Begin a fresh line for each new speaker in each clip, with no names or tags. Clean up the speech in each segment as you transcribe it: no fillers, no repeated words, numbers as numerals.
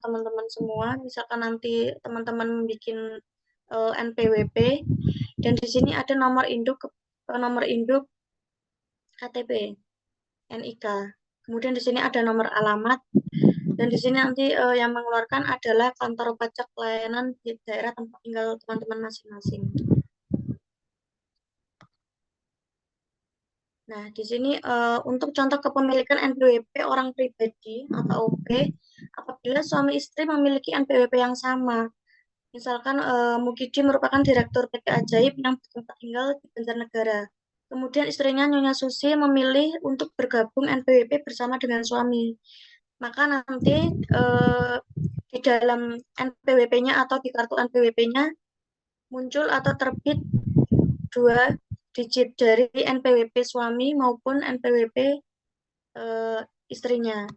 teman-teman semua. Misalkan nanti teman-teman bikin NPWP dan di sini ada nomor induk KTP, NIK. Kemudian di sini ada nomor alamat dan di sini nanti yang mengeluarkan adalah kantor pajak pelayanan di daerah tempat tinggal teman-teman masing-masing. Nah, di sini untuk contoh kepemilikan NPWP orang pribadi atau OP, apabila suami istri memiliki NPWP yang sama. Misalkan Mukidi merupakan direktur PT Ajaib yang bertempat tinggal di Banjarnegara. Kemudian istrinya Nyonya Susi memilih untuk bergabung NPWP bersama dengan suami. Maka nanti di dalam NPWP-nya atau di kartu NPWP-nya muncul atau terbit 2 digit dari NPWP suami maupun NPWP istrinya.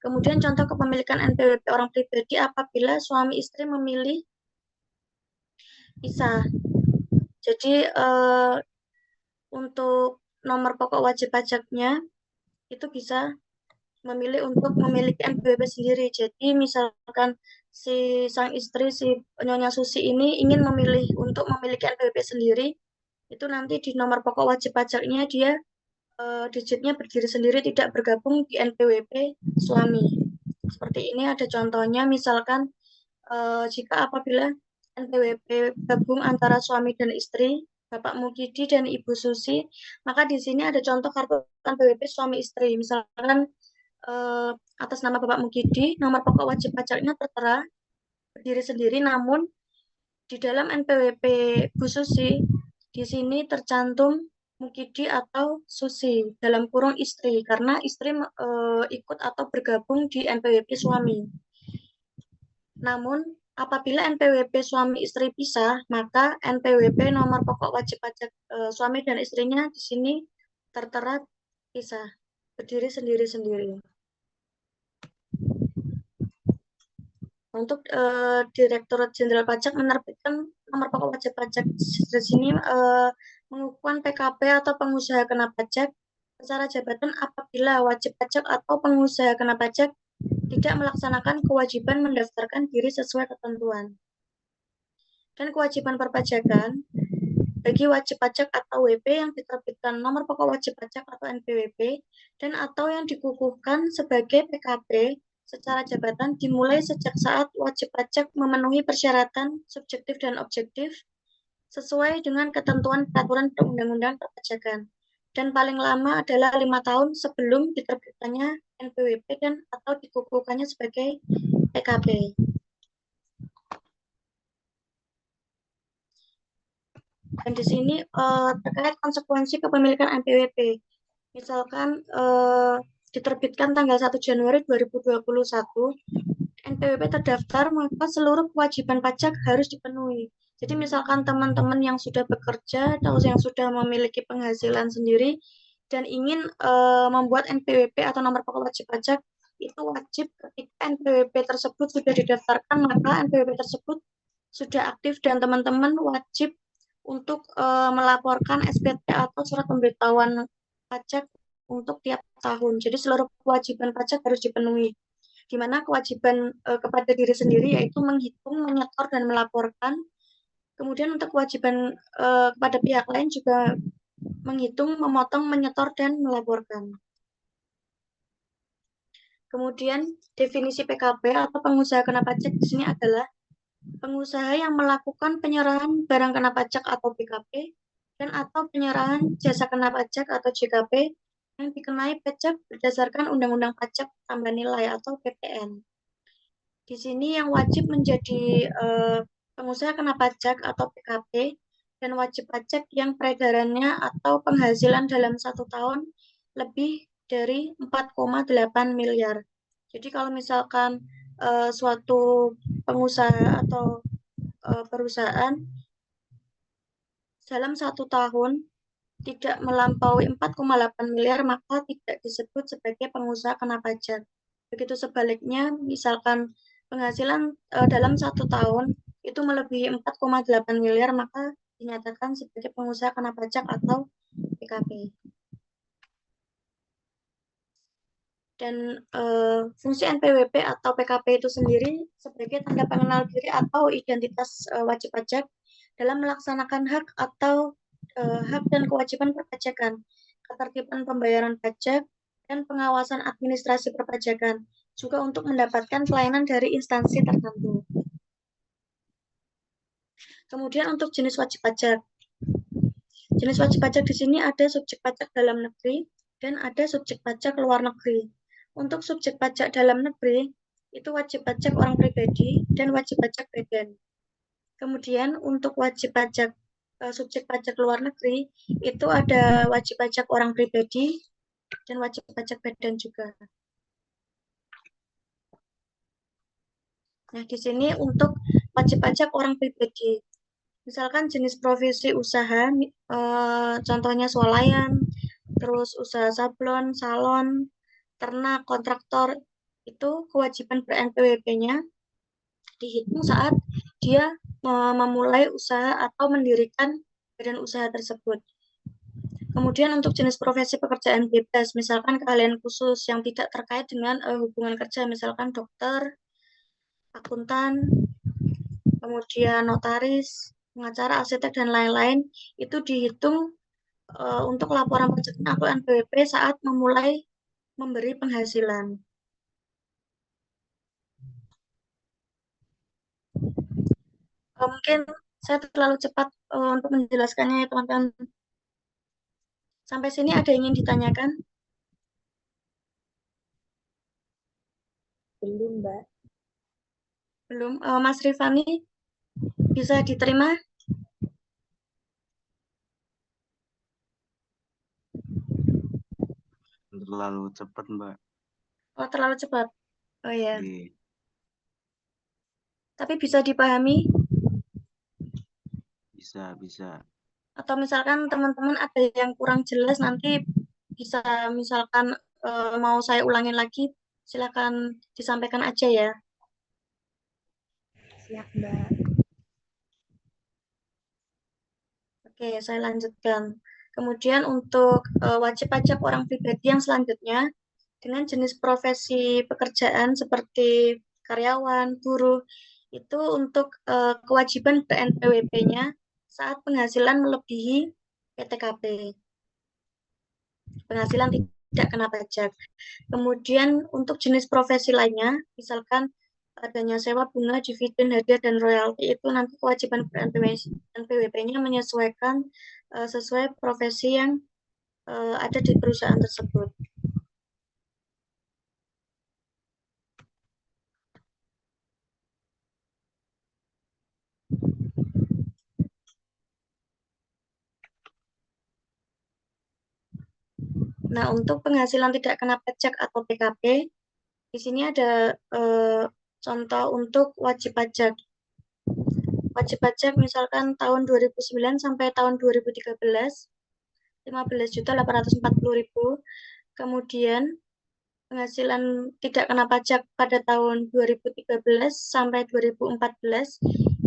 Kemudian contoh kepemilikan NPWP orang pribadi apabila suami istri memilih pisah. Jadi untuk nomor pokok wajib pajaknya itu bisa memilih untuk memiliki NPWP sendiri. Jadi misalkan si sang istri, si Nyonya Susi ini ingin memilih untuk memiliki NPWP sendiri, itu nanti di nomor pokok wajib pajaknya dia digitnya berdiri sendiri, tidak bergabung di NPWP suami. Seperti ini ada contohnya, misalkan jika apabila NPWP gabung antara suami dan istri, Bapak Mukidi dan Ibu Susi, maka di sini ada contoh kartu NPWP suami istri. Misalkan atas nama Bapak Mukidi, nomor pokok wajib pajaknya tertera berdiri sendiri, namun di dalam NPWP Bu Susi, di sini tercantum Mukidi atau Susi dalam kurung istri, karena istri ikut atau bergabung di NPWP suami. Namun, apabila NPWP suami istri pisah, maka NPWP nomor pokok wajib pajak suami dan istrinya di sini tertera pisah, berdiri sendiri-sendiri. Untuk Direktorat Jenderal Pajak menerbitkan nomor pokok wajib pajak di sini mengukuhkan PKP atau pengusaha kena pajak secara jabatan apabila wajib pajak atau pengusaha kena pajak tidak melaksanakan kewajiban mendaftarkan diri sesuai ketentuan. Dan kewajiban perpajakan bagi wajib pajak atau WP yang diterbitkan nomor pokok wajib pajak atau NPWP dan atau yang dikukuhkan sebagai PKP secara jabatan dimulai sejak saat wajib pajak memenuhi persyaratan subjektif dan objektif sesuai dengan ketentuan peraturan perundang-undangan perpajakan dan paling lama adalah 5 tahun sebelum diterbitkannya NPWP dan atau dikukuhkannya sebagai PKP. Dan di sini terkait konsekuensi kepemilikan NPWP. Misalkan diterbitkan tanggal 1 Januari 2021, NPWP terdaftar, maka seluruh kewajiban pajak harus dipenuhi. Jadi misalkan teman-teman yang sudah bekerja atau yang sudah memiliki penghasilan sendiri dan ingin membuat NPWP atau nomor pokok wajib pajak, itu wajib ketika NPWP tersebut sudah didaftarkan, maka NPWP tersebut sudah aktif dan teman-teman wajib untuk melaporkan SPT atau surat pemberitahuan pajak untuk tiap tahun. Jadi seluruh kewajiban pajak harus dipenuhi. Di mana kewajiban kepada diri sendiri yaitu menghitung, menyetor, dan melaporkan. Kemudian untuk kewajiban kepada pihak lain juga menghitung, memotong, menyetor, dan melaporkan. Kemudian definisi PKP atau pengusaha kena pajak di sini adalah pengusaha yang melakukan penyerahan barang kena pajak atau PKP dan atau penyerahan jasa kena pajak atau JKP yang dikenai pajak berdasarkan Undang-Undang Pajak Tambah Nilai atau PPN. Di sini yang wajib menjadi pengusaha kena pajak atau PKP dan wajib pajak yang peredarannya atau penghasilan dalam 1 tahun lebih dari 4,8 miliar. Jadi kalau misalkan suatu pengusaha atau perusahaan dalam 1 tahun tidak melampaui 4,8 miliar, maka tidak disebut sebagai pengusaha kena pajak. Begitu sebaliknya, misalkan penghasilan dalam 1 tahun itu melebihi 4,8 miliar, maka dinyatakan sebagai pengusaha kena pajak atau PKP. Dan fungsi NPWP atau PKP itu sendiri sebagai tanda pengenal diri atau identitas wajib pajak dalam melaksanakan hak atau hak dan kewajiban perpajakan, ketertiban pembayaran pajak, dan pengawasan administrasi perpajakan, juga untuk mendapatkan pelayanan dari instansi tertentu. Kemudian untuk jenis wajib pajak. Jenis wajib pajak di sini ada subjek pajak dalam negeri dan ada subjek pajak luar negeri. Untuk subjek pajak dalam negeri, itu wajib pajak orang pribadi dan wajib pajak badan. Kemudian untuk wajib pajak subjek pajak luar negeri, itu ada wajib pajak orang pribadi dan wajib pajak badan juga. Nah, di sini untuk wajib pajak orang pribadi. Misalkan jenis profesi usaha, contohnya swalayan, terus usaha sablon, salon, ternak, kontraktor, itu kewajiban ber-NPWP-nya dihitung saat dia memulai usaha atau mendirikan badan usaha tersebut. Kemudian untuk jenis profesi pekerjaan bebas, misalkan keahlian khusus yang tidak terkait dengan hubungan kerja, misalkan dokter, akuntan, kemudian notaris, pengacara, arsitek, dan lain-lain, itu dihitung untuk laporan pajak atau NPWP saat memulai memberi penghasilan. Mungkin saya terlalu cepat untuk menjelaskannya ya teman-teman. Sampai sini ada yang ingin ditanyakan?
Belum, Mbak.
Belum. Mas Rifani, bisa diterima?
Terlalu cepat, Mbak.
Oh, terlalu cepat. Oh ya.
Iya.
Tapi bisa dipahami?
Bisa.
Atau misalkan teman-teman ada yang kurang jelas, nanti bisa misalkan mau saya ulangin lagi, silakan disampaikan aja ya.
Siap, Mbak.
Oke, saya lanjutkan. Kemudian untuk wajib pajak orang pribadi yang selanjutnya, dengan jenis profesi pekerjaan seperti karyawan, buruh, itu untuk kewajiban BNPWP-nya saat penghasilan melebihi PTKP. Penghasilan tidak kena pajak. Kemudian untuk jenis profesi lainnya, misalkan adanya sewa bunga, dividen, hadiah, dan royalti, itu nanti kewajiban NPWP-nya menyesuaikan sesuai profesi yang ada di perusahaan tersebut. Nah, untuk penghasilan tidak kena pajak atau PKP, di sini ada contoh untuk wajib pajak. Wajib pajak misalkan tahun 2009 sampai tahun 2013, 15.840.000. Kemudian penghasilan tidak kena pajak pada tahun 2013 sampai 2014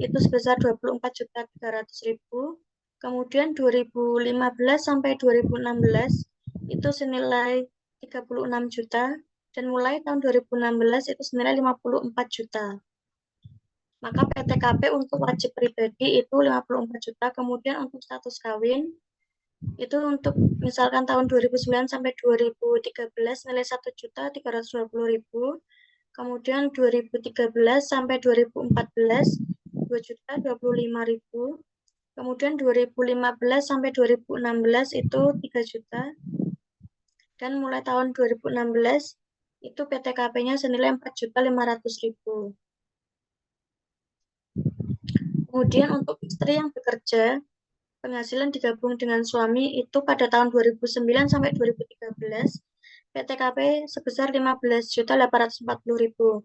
itu sebesar 24.300.000. Kemudian 2015 sampai 2016 itu senilai 36 juta dan mulai tahun 2016 itu senilai 54 juta. Maka PTKP untuk wajib pribadi itu 54 juta, kemudian untuk status kawin itu untuk misalkan tahun 2009 sampai 2013 nilai 1.320.000, kemudian 2013 sampai 2014 2.025.000, kemudian 2015 sampai 2016 itu 3 juta, dan mulai tahun 2016 itu PTKP-nya senilai 4.500.000. Kemudian untuk istri yang bekerja, penghasilan digabung dengan suami itu pada tahun 2009 sampai 2013, PTKP sebesar 15.840.000.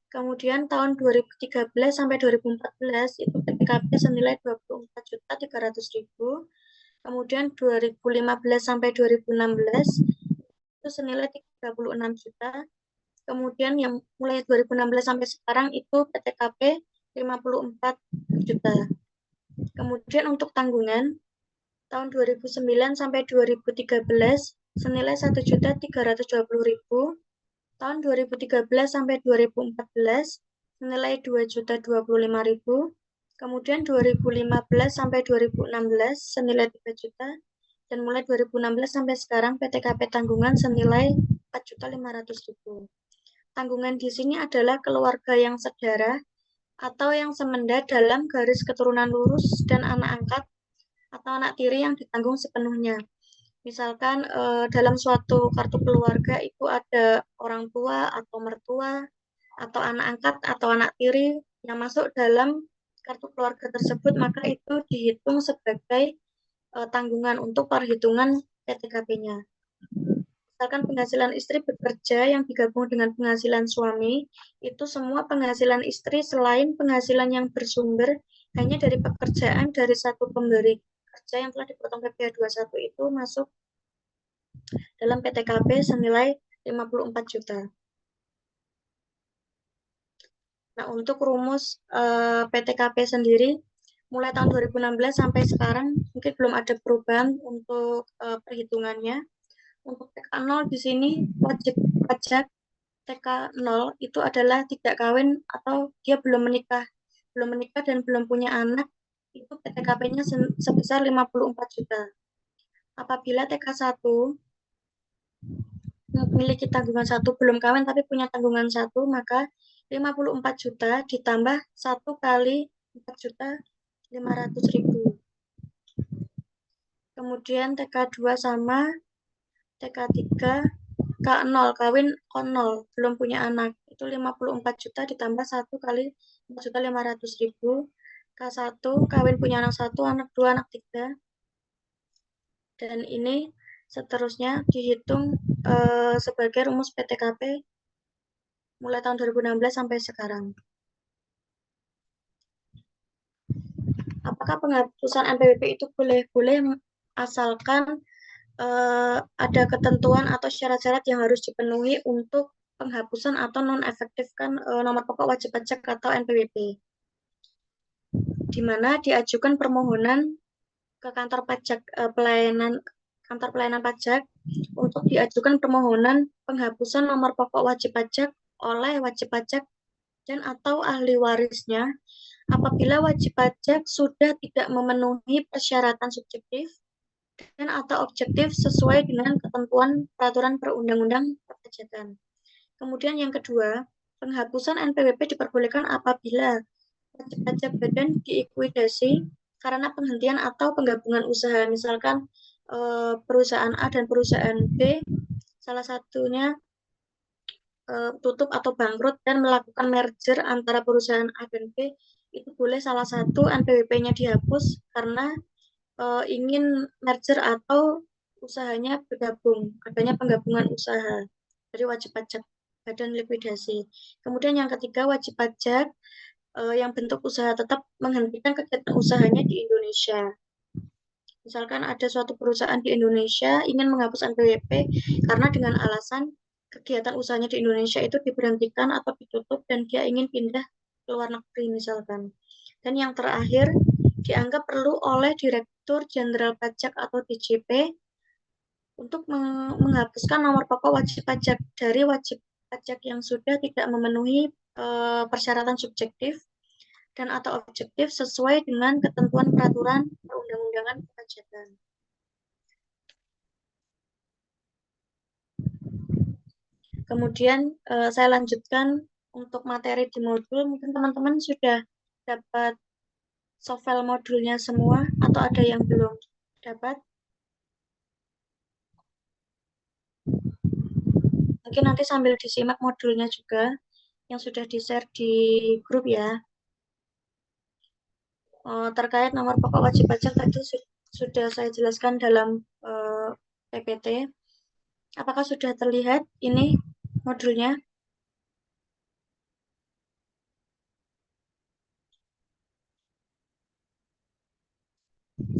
Kemudian tahun 2013 sampai 2014 itu PTKP senilai 24.300.000. Kemudian 2015 sampai 2016 itu senilai 36 juta. Kemudian yang mulai 2016 sampai sekarang itu PTKP 54 juta. Kemudian untuk tanggungan tahun 2009 sampai 2013 senilai 1.320.000. Tahun 2013 sampai 2014 senilai 2.025.000. Kemudian 2015 sampai 2016 senilai 3 juta. Dan mulai 2016 sampai sekarang PTKP tanggungan senilai 4.500.000. Tanggungan di sini adalah keluarga yang sedara atau yang semenda dalam garis keturunan lurus dan anak angkat atau anak tiri yang ditanggung sepenuhnya. Misalkan dalam suatu kartu keluarga itu ada orang tua atau mertua atau anak angkat atau anak tiri yang masuk dalam kartu keluarga tersebut, maka itu dihitung sebagai tanggungan untuk perhitungan PTKP-nya. Misalkan penghasilan istri bekerja yang digabung dengan penghasilan suami, itu semua penghasilan istri selain penghasilan yang bersumber hanya dari pekerjaan dari satu pemberi kerja yang telah dipotong PPh 21 itu masuk dalam PTKP senilai 54 juta. Nah, untuk rumus PTKP sendiri, mulai tahun 2016 sampai sekarang mungkin belum ada perubahan untuk perhitungannya. Untuk TK0 di sini wajib pajak TK0 itu adalah tidak kawin atau dia belum menikah dan belum punya anak, itu PTKP-nya sebesar 54 juta. Apabila TK1 memiliki tanggungan 1 belum kawin tapi punya tanggungan 1, maka 54 juta ditambah 1 kali 4.500.000. Kemudian TK2 sama, TK3 K0 kawin K0 belum punya anak itu 54 juta ditambah 1 kali 4.500.000. K1 kawin punya anak 1, anak 2, anak 3. Dan ini seterusnya dihitung sebagai rumus PTKP mulai tahun 2016 sampai sekarang. Apakah penghapusan NPWP itu boleh asalkan ada ketentuan atau syarat-syarat yang harus dipenuhi untuk penghapusan atau nonefektifkan nomor pokok wajib pajak atau NPWP, di mana diajukan permohonan ke kantor pajak kantor pelayanan pajak untuk diajukan permohonan penghapusan nomor pokok wajib pajak oleh wajib pajak dan atau ahli warisnya apabila wajib pajak sudah tidak memenuhi persyaratan subjektif dan atau objektif sesuai dengan ketentuan peraturan perundang-undang perpajakan. Kemudian yang kedua, penghapusan NPWP diperbolehkan apabila wajib pajak badan diikuidasi karena penghentian atau penggabungan usaha. Misalkan perusahaan A dan perusahaan B, salah satunya tutup atau bangkrut dan melakukan merger antara perusahaan A dan B, itu boleh salah satu NPWP-nya dihapus karena ingin merger atau usahanya bergabung, adanya penggabungan usaha dari wajib pajak badan likuidasi. Kemudian yang ketiga, wajib pajak yang bentuk usaha tetap menghentikan kegiatan usahanya di Indonesia. Misalkan ada suatu perusahaan di Indonesia ingin menghapus NPWP karena dengan alasan kegiatan usahanya di Indonesia itu diberhentikan atau ditutup dan dia ingin pindah ke luar negeri misalkan. Dan yang terakhir, dianggap perlu oleh Direktur Jenderal Pajak atau DJP untuk menghapuskan nomor pokok wajib pajak dari wajib pajak yang sudah tidak memenuhi persyaratan subjektif dan atau objektif sesuai dengan ketentuan peraturan perundang-undangan perpajakan. Kemudian saya lanjutkan untuk materi di modul. Mungkin teman-teman sudah dapat softfile modulnya semua atau ada yang belum dapat? Mungkin nanti sambil disimak modulnya juga yang sudah di-share di grup ya. Terkait nomor pokok wajib pajak tadi sudah saya jelaskan dalam PPT. Apakah sudah terlihat ini modulnya?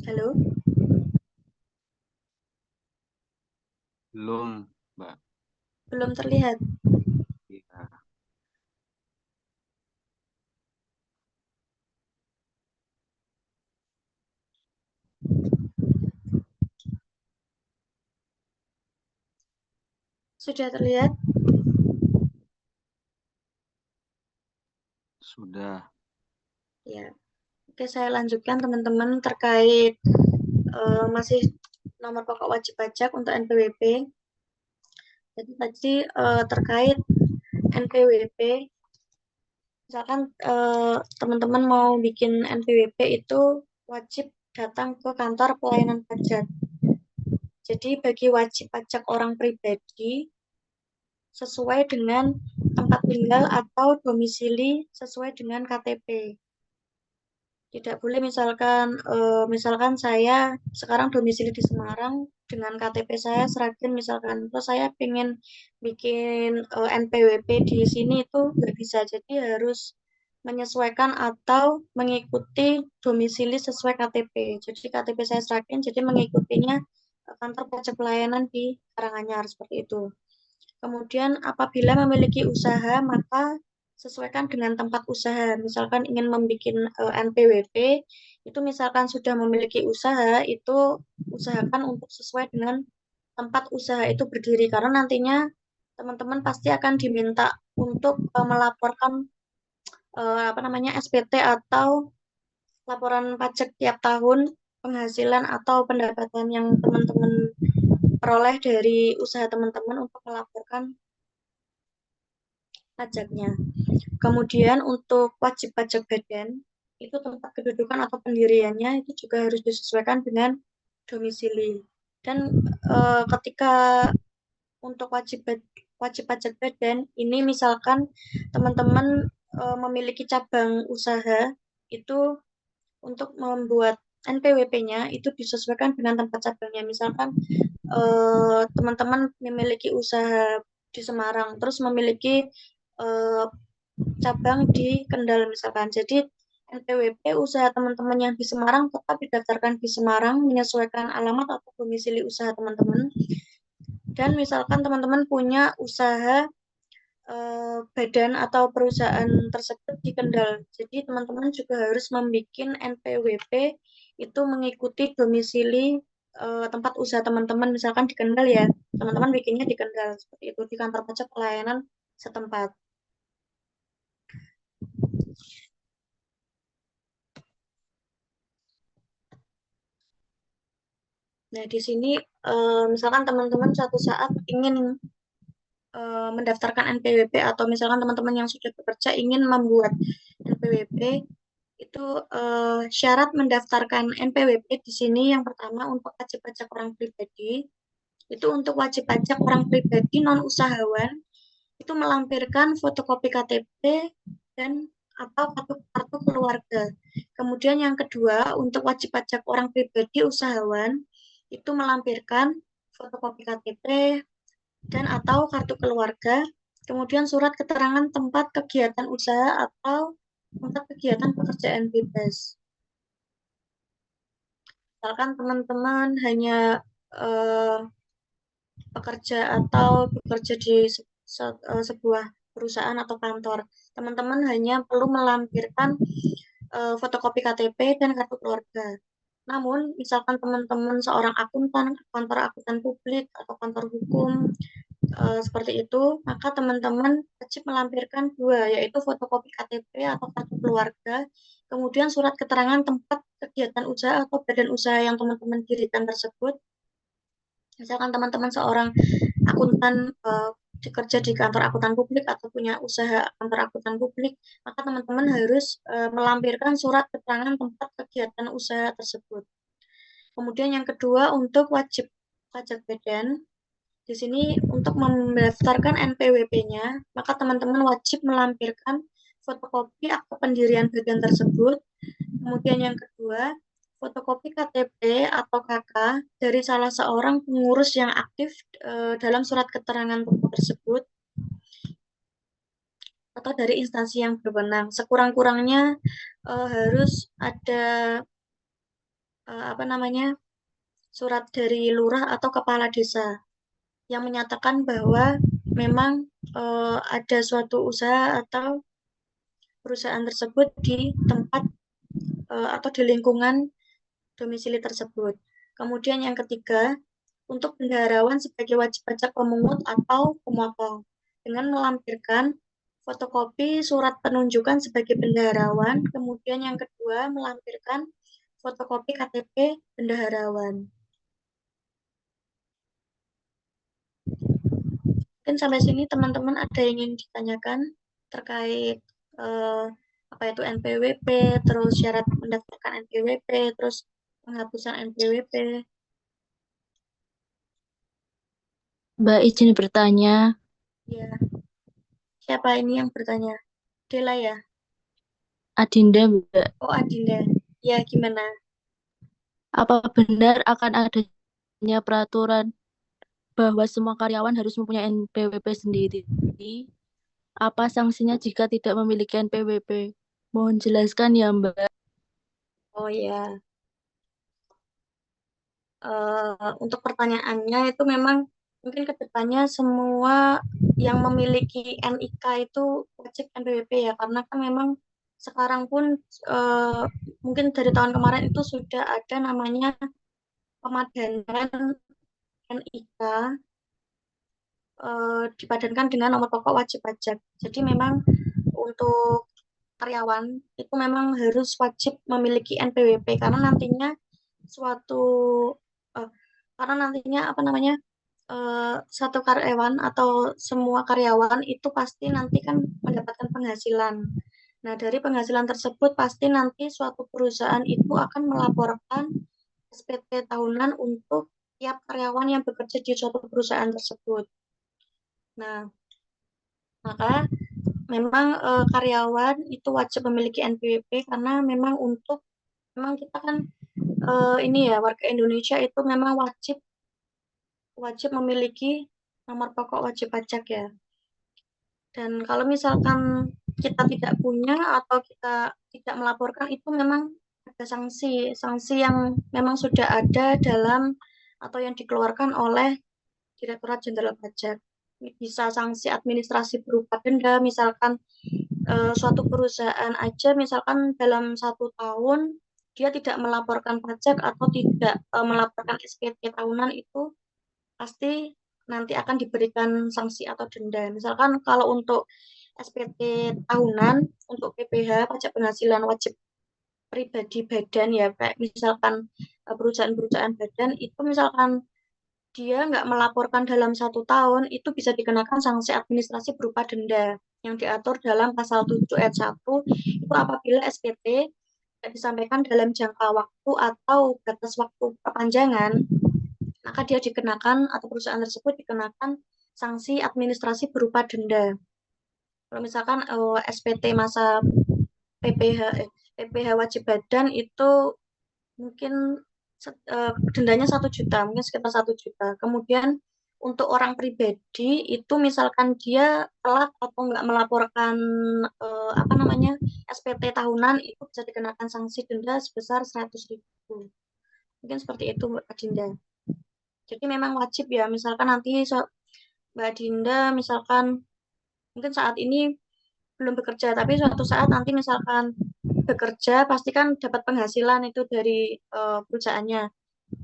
Halo?
Belum, Mbak.
Belum terlihat.
Iya.
Sudah terlihat?
sudah.
Ya, oke saya lanjutkan teman-teman terkait masih nomor pokok wajib pajak untuk NPWP. Jadi tadi terkait NPWP, misalkan teman-teman mau bikin NPWP itu wajib datang ke kantor pelayanan pajak. Jadi bagi wajib pajak orang pribadi sesuai dengan tempat tinggal atau domisili sesuai dengan KTP. Tidak boleh misalkan saya sekarang domisili di Semarang dengan KTP saya Sragen misalkan, terus saya pengen bikin NPWP di sini itu nggak bisa, jadi harus menyesuaikan atau mengikuti domisili sesuai KTP. Jadi KTP saya Sragen, jadi mengikutinya kantor pajak pelayanan di Karanganyar seperti itu. Kemudian apabila memiliki usaha, maka sesuaikan dengan tempat usaha. Misalkan ingin membuat NPWP, itu misalkan sudah memiliki usaha, itu usahakan untuk sesuai dengan tempat usaha itu berdiri. Karena nantinya teman-teman pasti akan diminta untuk melaporkan SPT atau laporan pajak tiap tahun, penghasilan atau pendapatan yang teman-teman peroleh dari usaha teman-teman untuk melaporkan pajaknya. Kemudian untuk wajib pajak badan, itu tempat kedudukan atau pendiriannya itu juga harus disesuaikan dengan domisili. Dan ketika untuk wajib pajak badan, ini misalkan teman-teman memiliki cabang usaha, itu untuk membuat NPWP-nya itu disesuaikan dengan tempat cabangnya. Misalkan teman-teman memiliki usaha di Semarang, terus memiliki eh, cabang di Kendal misalkan. Jadi NPWP usaha teman-teman yang di Semarang tetap didaftarkan di Semarang menyesuaikan alamat atau domisili usaha teman-teman. Dan misalkan teman-teman punya usaha badan atau perusahaan tersebut di Kendal. Jadi teman-teman juga harus membuat NPWP itu mengikuti domisili tempat usaha teman-teman. Misalkan di Kendal ya, teman-teman bikinnya di Kendal seperti itu di kantor pajak pelayanan setempat. Nah, di sini misalkan teman-teman suatu saat ingin mendaftarkan NPWP atau misalkan teman-teman yang sudah bekerja ingin membuat NPWP, itu syarat mendaftarkan NPWP di sini yang pertama untuk wajib pajak orang pribadi, itu untuk wajib pajak orang pribadi non usahawan itu melampirkan fotokopi KTP dan atau kartu keluarga. Kemudian yang kedua untuk wajib pajak orang pribadi usahawan itu melampirkan fotokopi KTP dan atau kartu keluarga, kemudian surat keterangan tempat kegiatan usaha atau tempat kegiatan pekerjaan bebas. Misalkan teman-teman hanya eh, pekerja atau bekerja di sebuah perusahaan atau kantor, teman-teman hanya perlu melampirkan fotokopi KTP dan kartu keluarga. Namun, misalkan teman-teman seorang akuntan, kantor akuntan publik atau kantor hukum, seperti itu, maka teman-teman wajib melampirkan dua, yaitu fotokopi KTP atau kartu keluarga, kemudian surat keterangan tempat kegiatan usaha atau badan usaha yang teman-teman dirikan tersebut. Misalkan teman-teman seorang akuntan bekerja di kantor akuntan publik atau punya usaha kantor akuntan publik, maka teman-teman harus melampirkan surat keterangan tempat kegiatan usaha tersebut. Kemudian yang kedua untuk wajib pajak badan, di sini untuk mendaftarkan NPWP-nya, maka teman-teman wajib melampirkan fotokopi akta pendirian badan tersebut. Kemudian yang kedua, fotokopi KTP atau KK dari salah seorang pengurus yang aktif dalam surat keterangan tersebut atau dari instansi yang berwenang. Sekurang-kurangnya harus ada surat dari lurah atau kepala desa yang menyatakan bahwa memang ada suatu usaha atau perusahaan tersebut di tempat atau di lingkungan domisili tersebut. Kemudian yang ketiga, untuk bendaharawan sebagai wajib pajak pemungut atau pemotong dengan melampirkan fotokopi surat penunjukan sebagai bendaharawan, kemudian yang kedua melampirkan fotokopi KTP bendaharawan. Mungkin sampai sini teman-teman ada yang ingin ditanyakan terkait eh, apa itu NPWP, terus syarat mendaftarkan NPWP, terus penghapusan NPWP.
Mbak izin bertanya,
Ya, siapa ini yang bertanya? Dela ya?
Adinda Mbak,
Oh, Adinda. Ya, gimana?
apa benar akan adanya peraturan bahwa semua karyawan harus mempunyai NPWP sendiri? Apa sanksinya jika tidak memiliki NPWP? Mohon jelaskan ya Mbak.
Oh ya, untuk pertanyaannya itu memang mungkin kedepannya semua yang memiliki NIK itu wajib NPWP ya, karena kan memang sekarang pun eh, mungkin dari tahun kemarin itu sudah ada namanya pemadanan NIK dipadankan dengan nomor pokok wajib pajak. Jadi memang untuk karyawan itu memang harus wajib memiliki NPWP karena nantinya suatu eh, karena nantinya apa namanya satu karyawan atau semua karyawan itu pasti nanti kan mendapatkan penghasilan. Nah, dari penghasilan tersebut pasti nanti suatu perusahaan itu akan melaporkan SPT tahunan untuk tiap karyawan yang bekerja di suatu perusahaan tersebut. Nah, maka memang karyawan itu wajib memiliki NPWP karena memang kita kan ini ya warga Indonesia itu memang wajib wajib memiliki nomor pokok wajib pajak ya. Dan kalau misalkan kita tidak punya atau kita tidak melaporkan itu memang ada sanksi yang memang sudah ada dalam atau yang dikeluarkan oleh Direktorat Jenderal Pajak. Bisa sanksi administrasi berupa denda, misalkan suatu perusahaan aja, misalkan dalam 1 tahun dia tidak melaporkan pajak atau tidak melaporkan SPT tahunan itu pasti nanti akan diberikan sanksi atau denda. Misalkan kalau untuk SPT tahunan, untuk PPh, pajak penghasilan wajib pribadi badan ya, kayak misalkan perusahaan-perusahaan badan, itu misalkan dia nggak melaporkan dalam 1 tahun, itu bisa dikenakan sanksi administrasi berupa denda yang diatur dalam pasal 7 ayat 1, itu apabila SPT tidak disampaikan dalam jangka waktu atau batas waktu perpanjangan, maka dia dikenakan atau perusahaan tersebut dikenakan sanksi administrasi berupa denda. Kalau misalkan SPT masa PPh PPh wajib badan itu mungkin dendanya 1 juta, mungkin sekitar 1 juta. Kemudian untuk orang pribadi itu misalkan dia telat atau nggak melaporkan apa namanya SPT tahunan itu bisa dikenakan sanksi denda sebesar 100.000. Mungkin seperti itu Mbak Dinda. Jadi memang wajib ya, misalkan nanti Mbak Dinda misalkan mungkin saat ini belum bekerja, tapi suatu saat nanti misalkan bekerja, pasti kan dapat penghasilan itu dari perusahaannya.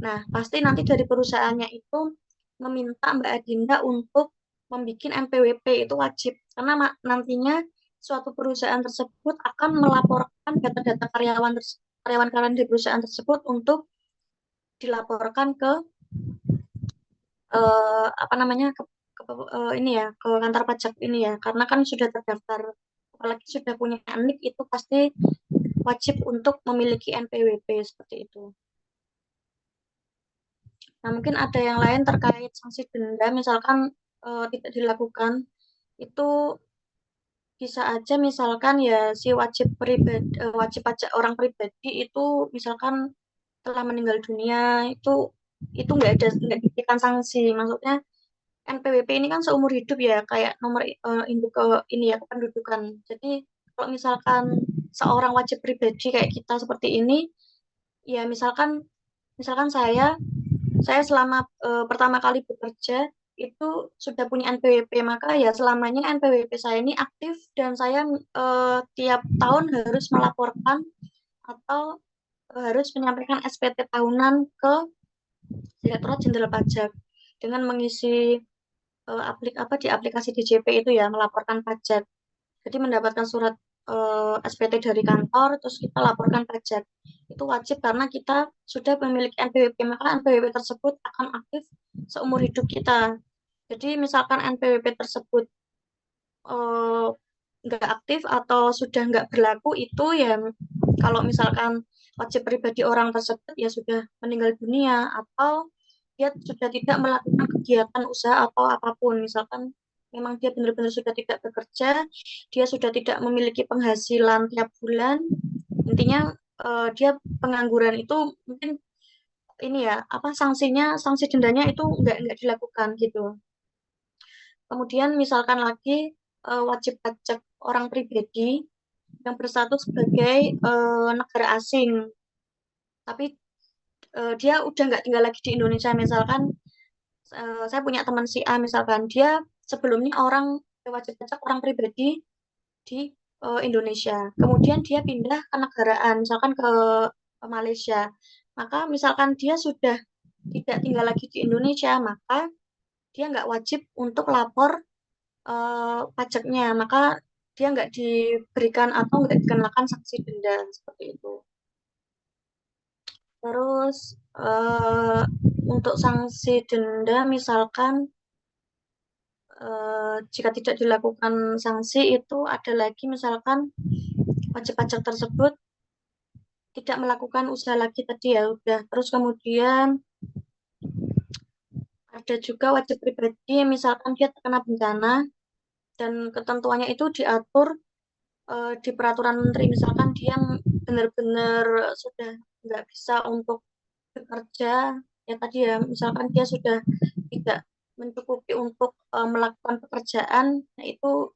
Nah, pasti nanti dari perusahaannya itu meminta Mbak Adinda untuk membuat NPWP itu wajib. Karena nantinya suatu perusahaan tersebut akan melaporkan data-data karyawan-karyawan di perusahaan tersebut untuk dilaporkan ke apa namanya ini ya ke kantor pajak ini ya karena kan sudah terdaftar apalagi sudah punya NIK itu pasti wajib untuk memiliki NPWP seperti itu. Nah mungkin ada yang lain terkait sanksi denda misalkan tidak dilakukan itu bisa aja misalkan ya si wajib pajak orang pribadi itu misalkan telah meninggal dunia itu nggak diberikan sanksi maksudnya NPWP ini kan seumur hidup ya, kayak nomor induk ke ini ya kependudukan. Jadi kalau misalkan seorang wajib pribadi kayak kita seperti ini, ya misalkan saya selama pertama kali bekerja itu sudah punya NPWP, maka ya selamanya NPWP saya ini aktif dan saya tiap tahun harus melaporkan atau harus menyampaikan SPT tahunan ke Direktorat Jenderal Pajak dengan mengisi di aplikasi DJP itu ya melaporkan pajak. Jadi mendapatkan surat SPT dari kantor, terus kita laporkan pajak. Itu wajib karena kita sudah memiliki NPWP, maka NPWP tersebut akan aktif seumur hidup kita. Jadi misalkan NPWP tersebut eh, nggak aktif atau sudah nggak berlaku, itu ya kalau misalkan wajib pribadi orang tersebut ya sudah meninggal dunia atau dia sudah tidak melakukan kegiatan usaha atau apapun, misalkan memang dia benar-benar sudah tidak bekerja, dia sudah tidak memiliki penghasilan tiap bulan, intinya dia pengangguran, itu mungkin ini ya apa sanksinya, sanksi dendanya itu nggak dilakukan gitu. Kemudian misalkan lagi wajib pajak orang pribadi yang berstatus sebagai negara asing, tapi dia udah nggak tinggal lagi di Indonesia. Misalkan saya punya teman si A, misalkan dia sebelumnya orang wajib pajak orang pribadi di Indonesia, kemudian dia pindah ke negaraan, misalkan ke Malaysia. Maka misalkan dia sudah tidak tinggal lagi di Indonesia, maka dia nggak wajib untuk lapor pajaknya, maka dia nggak diberikan atau nggak dikenakan sanksi denda seperti itu. Terus untuk sanksi denda, misalkan jika tidak dilakukan sanksi itu ada lagi, misalkan wajib pajak tersebut tidak melakukan usaha lagi tadi ya udah. Terus kemudian ada juga wajib pribadi, misalkan dia terkena bencana dan ketentuannya itu diatur di peraturan menteri, misalkan dia benar-benar sudah nggak bisa untuk bekerja, ya tadi ya misalkan dia sudah tidak mencukupi untuk melakukan pekerjaan, nah itu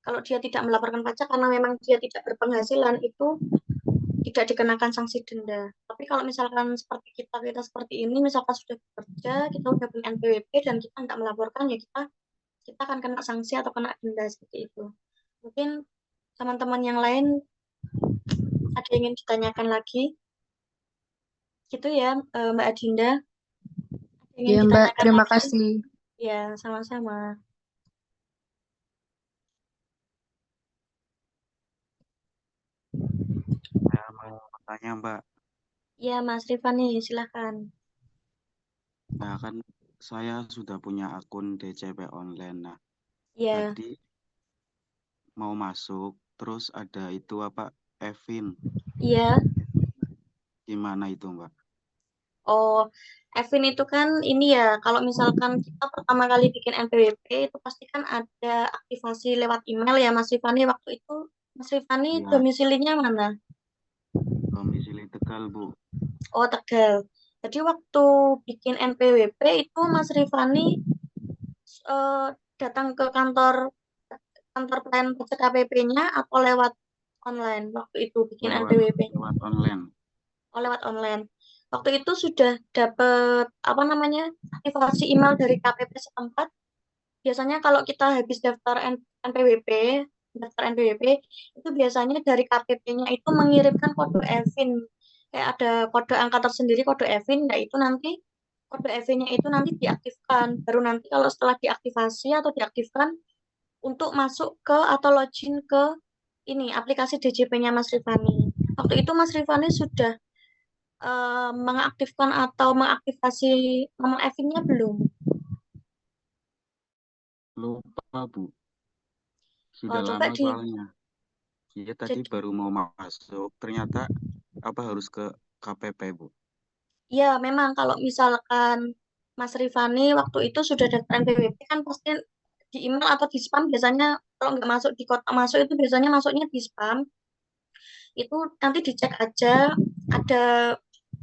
kalau dia tidak melaporkan pajak karena memang dia tidak berpenghasilan, itu tidak dikenakan sanksi denda. Tapi kalau misalkan seperti kita seperti ini, misalkan sudah bekerja, kita sudah punya NPWP dan kita tidak melaporkan, ya kita akan kena sanksi atau kena denda seperti itu. Mungkin teman-teman yang lain ada yang ingin ditanyakan lagi? Gitu ya, Mbak Adinda. Ada yang ingin
Ya, Mbak,
ditanyakan
terima
lagi?
kasih.
Ya, sama-sama.
Saya mau bertanya, Mbak.
Ya, Mas Rifani, silahkan.
Nah, kan saya sudah punya akun DCP online. Nah,
Ya,
tadi mau masuk, terus ada itu apa, Evin.
iya.
Gimana itu, Mbak?
Oh, Evin itu kan ini ya, kalau misalkan kita pertama kali bikin NPWP, itu pasti kan ada aktivasi lewat email ya, Mas Rifani. Waktu itu, Mas Rifani
Ya,
domisilinya mana?
domisili Tegal, Bu.
Oh, Tegal. Jadi waktu bikin NPWP itu Mas Rifani eh, datang ke kantor kantor pelayanan pajak KPP-nya atau lewat online waktu itu bikin
Lewat
NPWP?
lewat online.
Oh, lewat online. Waktu itu sudah dapat apa namanya aktivasi email dari KPP setempat. Biasanya kalau kita habis daftar NPWP, daftar NPWP, itu biasanya dari KPP-nya itu mengirimkan kode EVIN. Kayak ada kode angka tersendiri, kode EVIN, nah itu nanti kode EVIN-nya itu nanti diaktifkan. Baru nanti kalau setelah diaktifasi atau diaktifkan untuk masuk ke atau login ke ini aplikasi DJP-nya Mas Rifani. Waktu itu Mas Rifani sudah mengaktifkan atau mengaktifasi nomor EVIN-nya belum?
Lupa, Bu.
Oh,
Sudah
coba
lama
di
soalnya. Iya, tadi
jadi
baru mau masuk. Ternyata apa harus ke KPP, Bu?
ya, memang kalau misalkan Mas Rifani waktu itu sudah daftar NPWP kan pasti di email atau di spam, biasanya kalau nggak masuk di kotak masuk itu biasanya masuknya di spam. Itu nanti dicek aja ada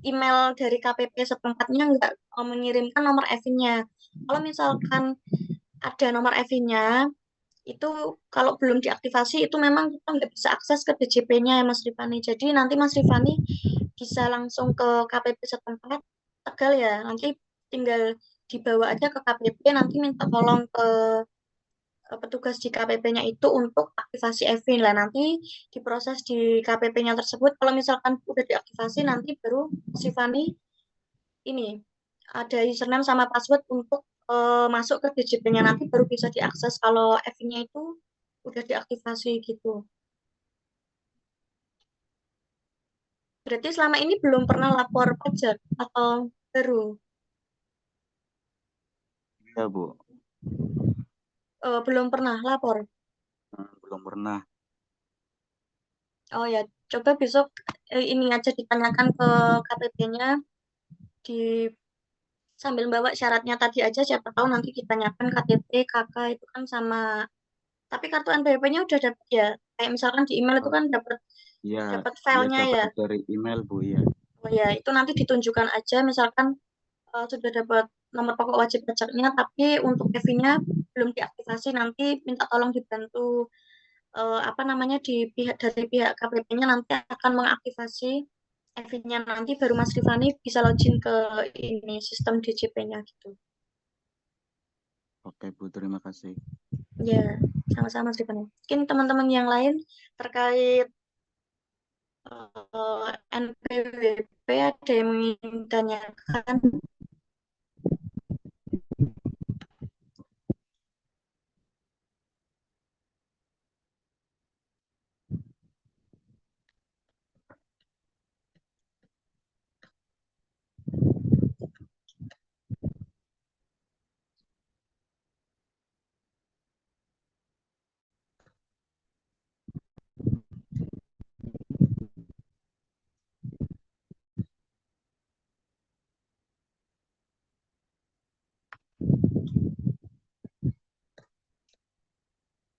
email dari KPP setempatnya nggak mengirimkan nomor EVIN-nya. Kalau misalkan ada nomor EVIN-nya, itu kalau belum diaktifasi itu memang kita nggak bisa akses ke DJP-nya ya Mas Rifani. Jadi nanti Mas Rifani bisa langsung ke KPP setempat Tegal ya. Nanti tinggal dibawa aja ke KPP, nanti minta tolong ke petugas di KPP-nya itu untuk aktivasi EVIN lah. Nanti diproses di KPP-nya tersebut. Kalau misalkan udah diaktifasi, nanti baru Mas Rifani ini ada username sama password untuk masuk ke DJP-nya, nanti baru bisa diakses kalau EVIN-nya itu udah diaktifasi gitu. Berarti selama ini belum pernah lapor pajak atau baru?
Iya, Bu.
Belum pernah lapor.
Belum pernah.
Oh ya, coba besok ini aja ditanyakan ke KPP-nya di sambil bawa syaratnya tadi aja, siapa tahu nanti ditanyakan KTP, KK itu kan sama. Tapi kartu NPWP-nya udah dapet ya. Kayak misalkan di email itu
Oh,
kan dapat
iya,
dapat
iya
filenya ya.
dapat dari email, Bu, ya.
Oh ya, itu nanti ditunjukkan aja misalkan sudah dapat nomor pokok wajib pajaknya, tapi untuk EV-nya belum diaktifasi. Nanti minta tolong dibantu apa namanya di pihak dari pihak KPP-nya nanti akan mengaktifasi EV-nya, nanti baru Mas Rifani bisa login ke ini sistem DJP-nya gitu.
Oke, Bu, terima kasih.
Ya, sama-sama Mas Rifani. Mungkin teman-teman yang lain terkait NPWP ada yang ingin ditanyakan?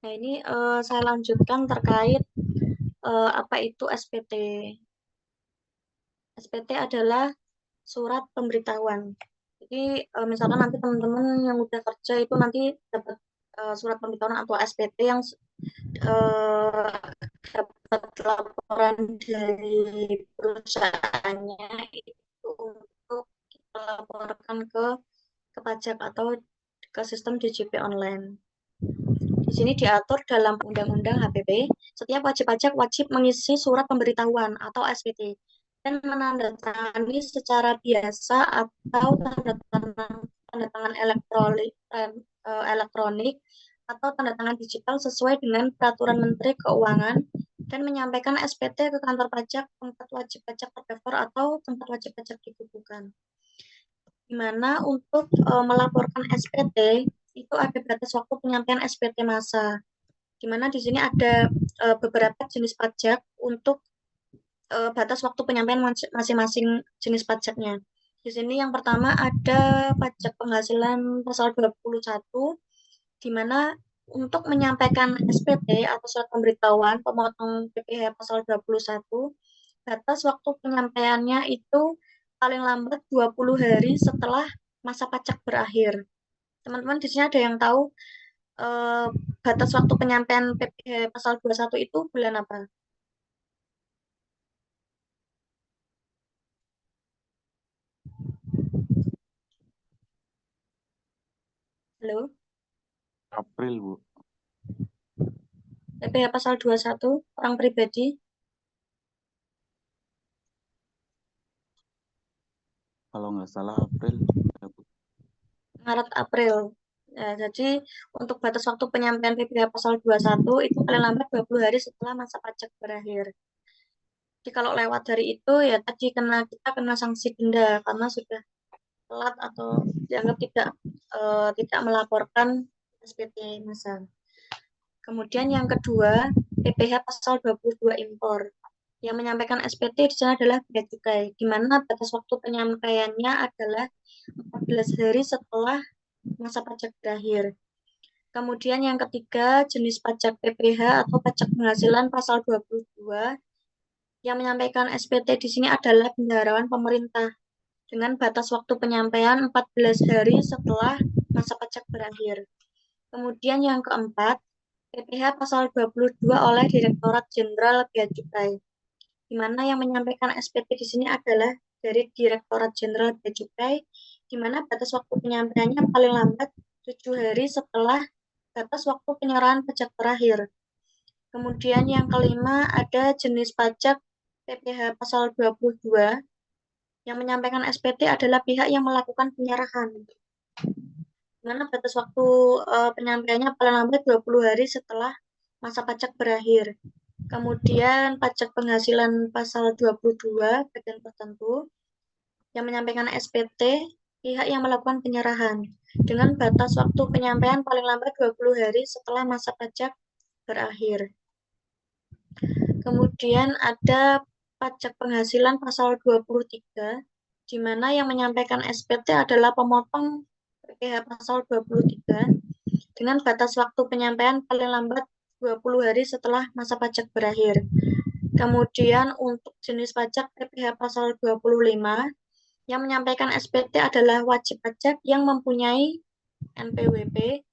Nah, ini saya lanjutkan terkait apa itu SPT. SPT adalah surat pemberitahuan. Jadi misalkan nanti teman-teman yang udah kerja itu nanti dapat surat pemberitahuan atau SPT yang eh, dapat laporan dari perusahaannya itu untuk kita laporkan ke pajak atau ke sistem DJP online. Di sini diatur dalam Undang-Undang HPP, setiap wajib pajak wajib mengisi surat pemberitahuan atau SPT dan menandatangani secara biasa atau tanda tangan elektronik atau tanda tangan digital sesuai dengan peraturan Menteri Keuangan dan menyampaikan SPT ke kantor pajak tempat wajib pajak terdaftar atau tempat wajib pajak dikukuhkan. Di mana untuk melaporkan SPT itu ada batas waktu penyampaian SPT masa. Di mana di sini ada beberapa jenis pajak untuk batas waktu penyampaian masing-masing jenis pajaknya. Di sini yang pertama ada pajak penghasilan pasal 21, di mana untuk menyampaikan SPT atau surat pemberitahuan pemotong PPh pasal 21, batas waktu penyampaiannya itu paling lambat 20 hari setelah masa pajak berakhir. Teman-teman di sini ada yang tahu eh, batas waktu penyampaian PPh pasal 21 itu bulan apa? Halo?
April, Bu.
PPh pasal 21 orang pribadi
Kalau nggak salah April, ya, Bu.
Maret April. Ya, jadi untuk batas waktu penyampaian PPh pasal 21 itu paling lambat 20 hari setelah masa pajak berakhir. Jadi kalau lewat dari itu ya tadi kita kena sanksi denda karena sudah telat atau dianggap tidak melaporkan SPT masa. Kemudian yang kedua, PPh pasal 22 impor. Yang menyampaikan SPT di sana adalah bea cukai, di mana batas waktu penyampaiannya adalah 14 hari setelah masa pajak berakhir. Kemudian yang ketiga, jenis pajak PPh atau pajak penghasilan pasal 22 yang menyampaikan SPT di sini adalah bendaharawan pemerintah dengan batas waktu penyampaian 14 hari setelah masa pajak berakhir. Kemudian yang keempat, PPh pasal 22 oleh Direktorat Jenderal Bea Cukai, di mana yang menyampaikan SPT di sini adalah dari Direktorat Jenderal Bea Cukai, di mana batas waktu penyampaiannya paling lambat 7 hari setelah batas waktu penyerahan pajak terakhir. Kemudian yang kelima ada jenis pajak PPh pasal 22 yang menyampaikan SPT adalah pihak yang melakukan penyerahan. Di mana batas waktu penyampaiannya paling lambat 20 hari setelah masa pajak berakhir. Kemudian pajak penghasilan pasal 22 bagian tertentu yang menyampaikan SPT pihak yang melakukan penyerahan dengan batas waktu penyampaian paling lambat 20 hari setelah masa pajak berakhir. Kemudian ada pajak penghasilan pasal 23 di mana yang menyampaikan SPT adalah pemotong PPh pasal 23 dengan batas waktu penyampaian paling lambat 20 hari setelah masa pajak berakhir. Kemudian untuk jenis pajak PPh pasal 25 yang menyampaikan SPT adalah wajib pajak yang mempunyai NPWP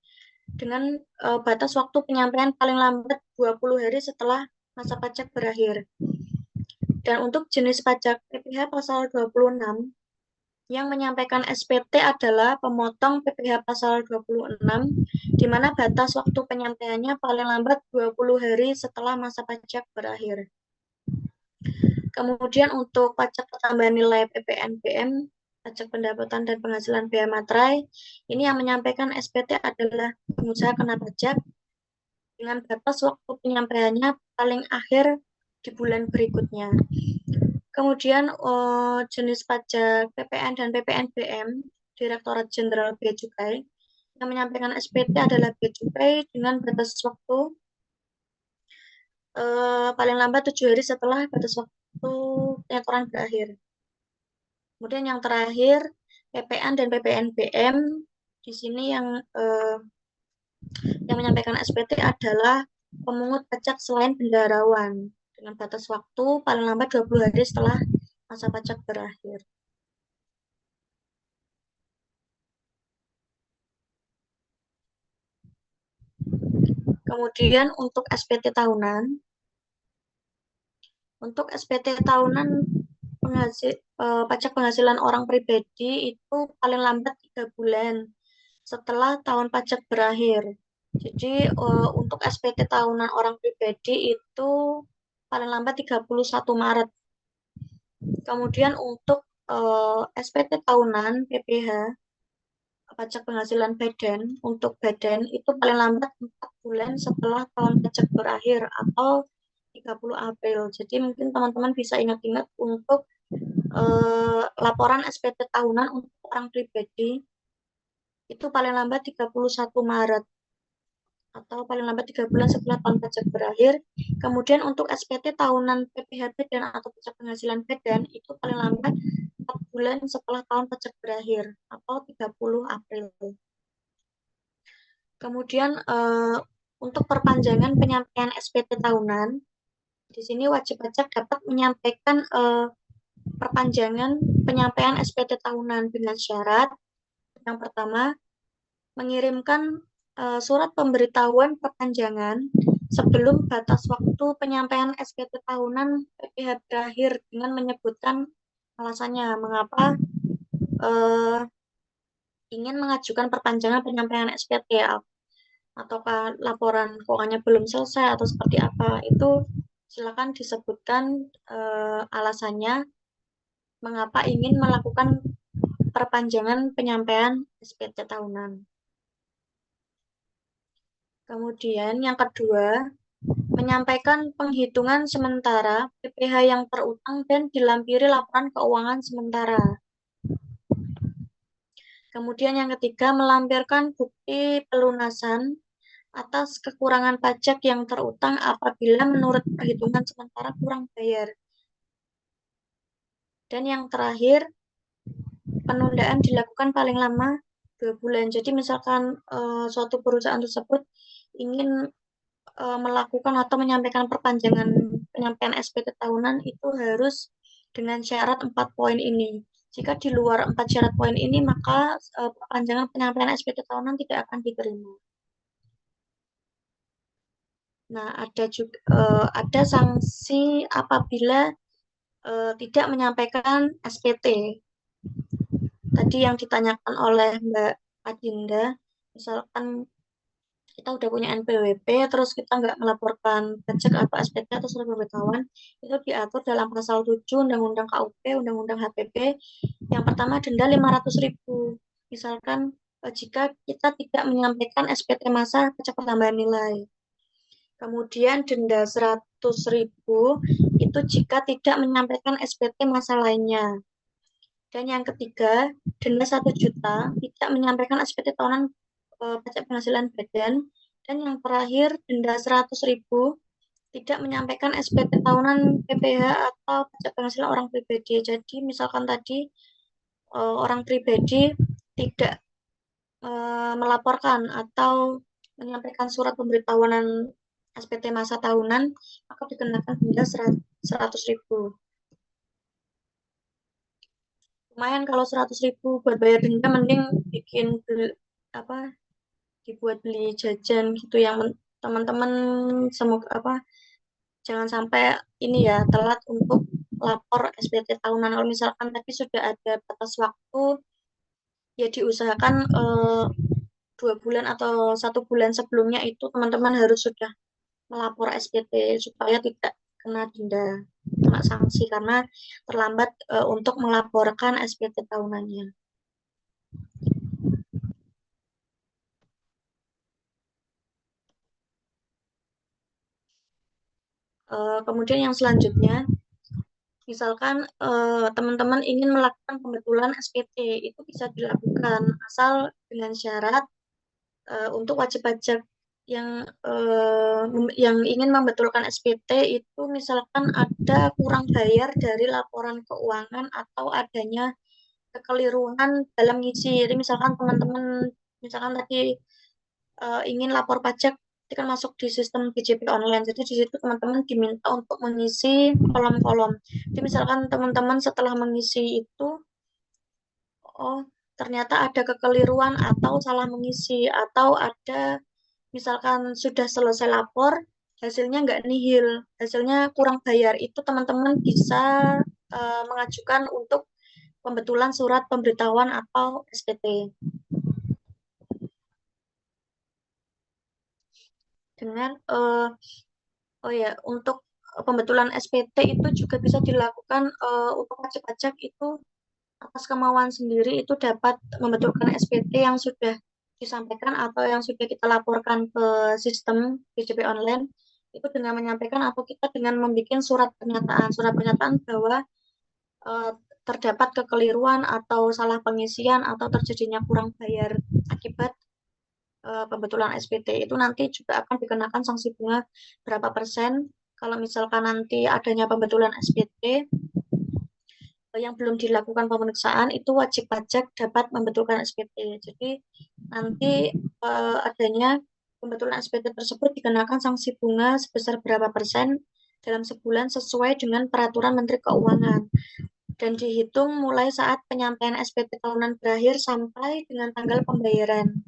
dengan batas waktu penyampaian paling lambat 20 hari setelah masa pajak berakhir. Dan untuk jenis pajak PPh pasal 26 yang menyampaikan SPT adalah pemotong PPh pasal 26 di mana batas waktu penyampaiannya paling lambat 20 hari setelah masa pajak berakhir. Kemudian untuk pajak tambahan nilai PPNBM, pajak pendapatan dan penghasilan biaya materai, ini yang menyampaikan SPT adalah pengusaha kena pajak dengan batas waktu penyampaiannya paling akhir di bulan berikutnya. Kemudian jenis pajak PPN dan PPNBM, Direktorat Jenderal Bea Cukai, yang menyampaikan SPT adalah Bea Cukai dengan batas waktu paling lambat 7 hari setelah batas waktu penyetoran berakhir. Kemudian yang terakhir PPN dan PPNBM, di sini yang menyampaikan SPT adalah pemungut pajak selain bendaharawan dengan batas waktu paling lambat 20 hari setelah masa pajak berakhir. Kemudian untuk SPT tahunan, pajak penghasilan orang pribadi itu paling lambat 3 bulan setelah tahun pajak berakhir. Jadi untuk SPT tahunan orang pribadi itu paling lambat 31 Maret. Kemudian untuk SPT tahunan PPh pajak penghasilan badan untuk badan itu paling lambat 4 bulan setelah tahun pajak berakhir atau 30 April. Jadi mungkin teman-teman bisa ingat-ingat untuk laporan SPT tahunan untuk orang pribadi itu paling lambat 31 Maret atau paling lambat 3 bulan setelah tahun pajak berakhir. Kemudian untuk SPT tahunan PPh badan atau pajak penghasilan badan itu paling lambat 4 bulan setelah tahun pajak berakhir atau 30 April. Kemudian untuk perpanjangan penyampaian SPT tahunan, di sini wajib pajak dapat menyampaikan perpanjangan penyampaian SPT tahunan dengan syarat yang pertama mengirimkan surat pemberitahuan perpanjangan sebelum batas waktu penyampaian SPT tahunan PPh berakhir dengan menyebutkan alasannya mengapa ingin mengajukan perpanjangan penyampaian SPT ataukah laporan keuangannya belum selesai atau seperti apa, itu silakan disebutkan alasannya mengapa ingin melakukan perpanjangan penyampaian SPT tahunan. Kemudian yang kedua, menyampaikan penghitungan sementara PPh yang terutang dan dilampiri laporan keuangan sementara. Kemudian yang ketiga, melampirkan bukti pelunasan atas kekurangan pajak yang terutang apabila menurut perhitungan sementara kurang bayar. Dan yang terakhir, penundaan dilakukan paling lama 2 bulan. Jadi misalkan suatu perusahaan tersebut ingin melakukan atau menyampaikan perpanjangan penyampaian SPT tahunan itu harus dengan syarat 4 poin ini. Jika di luar 4 syarat poin ini, maka perpanjangan penyampaian SPT tahunan tidak akan diterima. Nah, ada sanksi apabila tidak menyampaikan SPT. Tadi yang ditanyakan oleh Mbak Adinda, misalkan kita udah punya NPWP, terus kita nggak melaporkan pajak atau SPT atau surat pemberitahuan, itu diatur dalam pasal 7 Undang-Undang KUP, Undang-Undang HPP. Yang pertama denda 500.000. Misalkan jika kita tidak menyampaikan SPT masa pajak pertambahan nilai. Kemudian denda 100.000 itu jika tidak menyampaikan SPT masa lainnya. Dan yang ketiga, denda 1 juta tidak menyampaikan SPT tahunan pajak penghasilan badan. Dan yang terakhir, denda 100.000 tidak menyampaikan SPT tahunan PPh atau pajak penghasilan orang pribadi. Jadi misalkan tadi orang pribadi tidak melaporkan atau menyampaikan surat pemberitahuan SPT masa tahunan, maka dikenakan denda 100.000. Lumayan kalau 100.000 buat bayar denda, mending bikin dibuat beli jajan gitu yang teman-teman, semoga jangan sampai ini ya telat untuk lapor SPT tahunan. Kalau misalkan tadi sudah ada batas waktu, ya diusahakan 2 bulan atau 1 bulan sebelumnya itu teman-teman harus sudah melapor SPT supaya tidak kena denda, kena sanksi karena terlambat untuk melaporkan SPT tahunannya. Kemudian yang selanjutnya, misalkan teman-teman ingin melakukan pembetulan SPT, itu bisa dilakukan asal dengan syarat untuk wajib pajak yang ingin membetulkan SPT itu misalkan ada kurang bayar dari laporan keuangan atau adanya kekeliruan dalam ngisi. Jadi misalkan teman-teman tadi ingin lapor pajak, itu kan masuk di sistem BJP online. Jadi di situ teman-teman diminta untuk mengisi kolom-kolom. Jadi misalkan teman-teman setelah mengisi itu, oh ternyata ada kekeliruan atau salah mengisi, atau ada misalkan sudah selesai lapor, hasilnya nggak nihil, hasilnya kurang bayar, itu teman-teman bisa mengajukan untuk pembetulan surat pemberitahuan atau SPT. Dengan oh ya, untuk pembetulan SPT itu juga bisa dilakukan untuk wajib pajak itu atas kemauan sendiri, itu dapat membetulkan SPT yang sudah disampaikan atau yang sudah kita laporkan ke sistem BJP online itu dengan menyampaikan atau kita dengan membuat surat pernyataan bahwa uh, terdapat kekeliruan atau salah pengisian atau terjadinya kurang bayar akibat pembetulan SPT. Itu nanti juga akan dikenakan sanksi bunga berapa persen kalau misalkan nanti adanya pembetulan SPT yang belum dilakukan pemeriksaan, itu wajib pajak dapat membetulkan SPT. Jadi nanti adanya pembetulan SPT tersebut dikenakan sanksi bunga sebesar berapa persen dalam sebulan sesuai dengan peraturan Menteri Keuangan dan dihitung mulai saat penyampaian SPT tahunan berakhir sampai dengan tanggal pembayaran.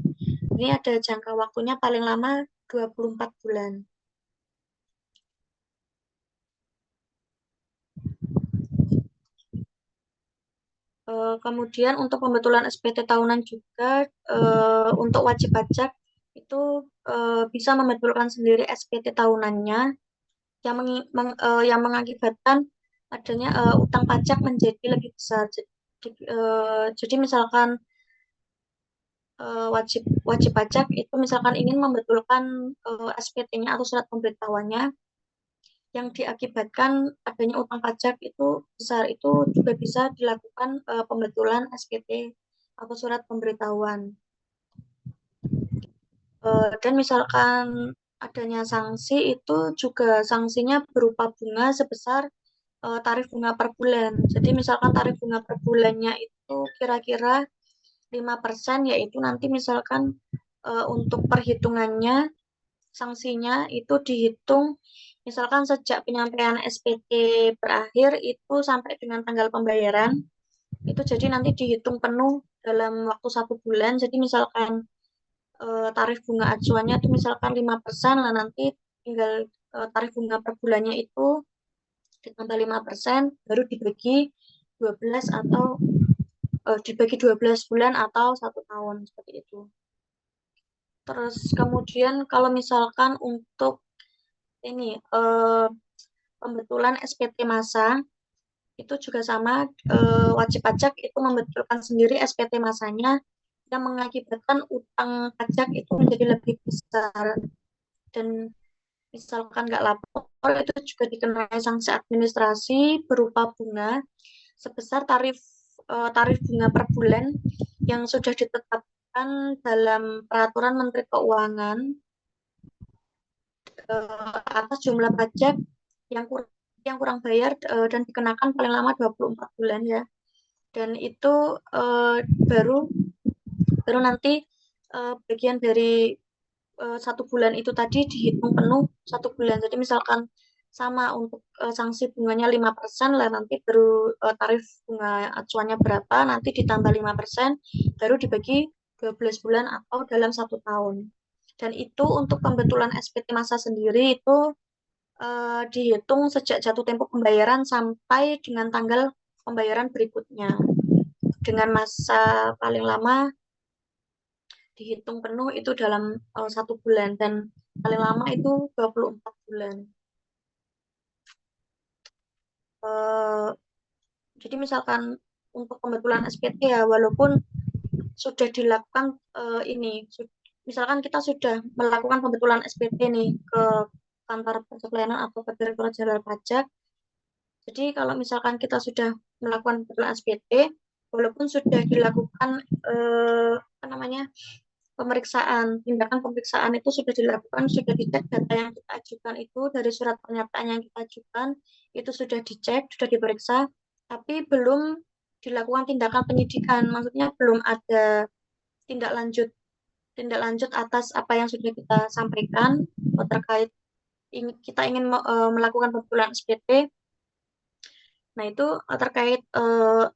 Ini ada jangka waktunya paling lama 24 bulan. Kemudian untuk pembetulan SPT tahunan juga untuk wajib pajak itu bisa membetulkan sendiri SPT tahunannya yang mengakibatkan adanya utang pajak menjadi lebih besar. Jadi misalkan wajib pajak itu misalkan ingin membetulkan SPT-nya atau surat pemberitahuannya yang diakibatkan adanya utang pajak itu besar, itu juga bisa dilakukan pembetulan SPT atau surat pemberitahuan. Dan misalkan adanya sanksi, itu juga sanksinya berupa bunga sebesar tarif bunga per bulan. Jadi misalkan tarif bunga per bulannya itu kira-kira 5%, yaitu nanti misalkan untuk perhitungannya sanksinya itu dihitung misalkan sejak penyampaian SPT berakhir itu sampai dengan tanggal pembayaran, itu jadi nanti dihitung penuh dalam waktu 1 bulan. Jadi misalkan tarif bunga acuannya itu misalkan 5%, lah nanti tinggal tarif bunga per bulannya itu ditambah 5%, baru dibagi 12 atau dibagi 12 bulan atau 1 tahun, seperti itu. Terus kemudian kalau misalkan untuk ini pembetulan SPT masa itu juga sama, wajib pajak itu membetulkan sendiri SPT masanya yang mengakibatkan utang pajak itu menjadi lebih besar. Dan misalkan nggak lapor itu juga dikenai sanksi administrasi berupa bunga sebesar tarif bunga per bulan yang sudah ditetapkan dalam peraturan Menteri Keuangan atas jumlah pajak yang kurang bayar dan dikenakan paling lama 24 bulan ya. Dan itu baru nanti bagian dari 1 bulan itu tadi dihitung penuh 1 bulan. Jadi misalkan sama untuk sanksi bunganya 5% lah, nanti baru tarif bunga acuannya berapa, nanti ditambah 5%, baru dibagi 12 bulan atau dalam 1 tahun. Dan itu untuk pembetulan SPT masa sendiri itu dihitung sejak jatuh tempo pembayaran sampai dengan tanggal pembayaran berikutnya. Dengan masa paling lama dihitung penuh itu dalam 1 bulan dan paling lama itu 24 bulan. Jadi misalkan untuk pembetulan SPT ya, walaupun sudah dilakukan misalkan kita sudah melakukan pembetulan SPT nih ke kantor pajak pelayanan atau ke Direktorat Jenderal Pajak. Jadi kalau misalkan kita sudah melakukan pembetulan SPT, walaupun sudah dilakukan tindakan pemeriksaan itu sudah dilakukan, sudah dicek data yang kita ajukan itu dari surat pernyataan yang kita ajukan itu sudah dicek, sudah diperiksa, tapi belum dilakukan tindakan penyidikan, maksudnya belum ada tindak lanjut atas apa yang sudah kita sampaikan terkait kita ingin melakukan pembetulan SPT. Nah, itu terkait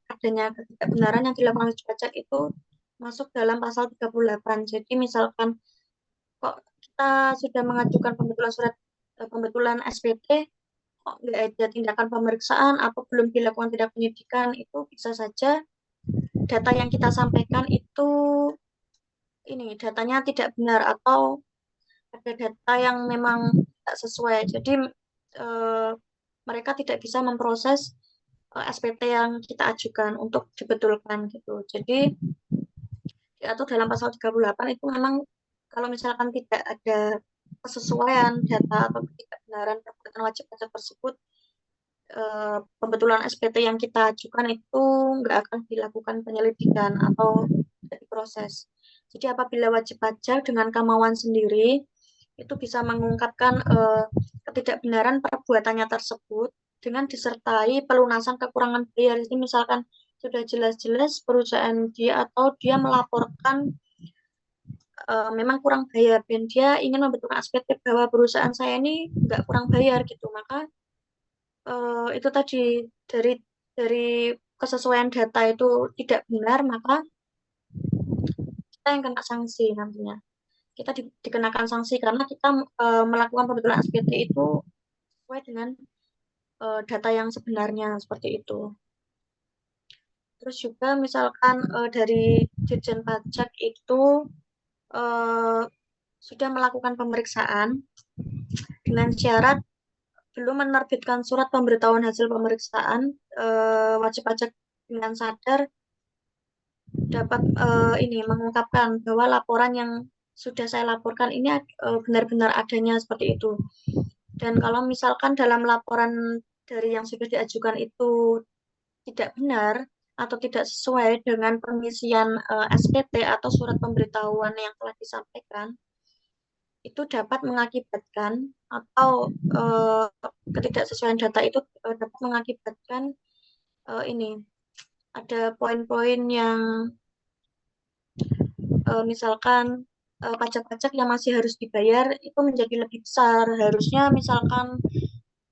adanya ketidakbenaran yang dilakukan wajib pajak itu masuk dalam pasal 38. Jadi misalkan kok kita sudah mengajukan pembetulan SPT, kok nggak ada tindakan pemeriksaan atau belum dilakukan tindak penyidikan, itu bisa saja data yang kita sampaikan itu datanya tidak benar atau ada data yang memang tidak sesuai. Jadi mereka tidak bisa memproses SPT yang kita ajukan untuk dibetulkan gitu. Jadi diatur dalam pasal 38 itu memang kalau misalkan tidak ada kesesuaian data atau ketidakbenaran perbuatan wajib pajak tersebut, pembetulan SPT yang kita ajukan itu nggak akan dilakukan penyelidikan atau diproses. Jadi apabila wajib pajak dengan kemauan sendiri itu bisa mengungkapkan ketidakbenaran perbuatannya tersebut dengan disertai pelunasan kekurangan bayar. Jadi misalkan sudah jelas-jelas perusahaan dia atau dia melaporkan memang kurang bayar dan dia ingin membetulkan SPT bahwa perusahaan saya ini nggak kurang bayar gitu, maka itu tadi dari kesesuaian data itu tidak benar, maka kita yang kena sanksi nantinya. Kita dikenakan sanksi karena kita melakukan pembetulan SPT itu sesuai dengan data yang sebenarnya seperti itu. Terus juga misalkan dari Dirjen Pajak itu sudah melakukan pemeriksaan dengan syarat belum menerbitkan surat pemberitahuan hasil pemeriksaan, wajib pajak dengan sadar dapat mengungkapkan bahwa laporan yang sudah saya laporkan ini benar-benar adanya seperti itu. Dan kalau misalkan dalam laporan dari yang sudah diajukan itu tidak benar atau tidak sesuai dengan pengisian SPT atau surat pemberitahuan yang telah disampaikan, itu dapat mengakibatkan atau ketidaksesuaian data itu dapat mengakibatkan ada poin-poin yang misalkan pajak-pajak yang masih harus dibayar itu menjadi lebih besar. Harusnya misalkan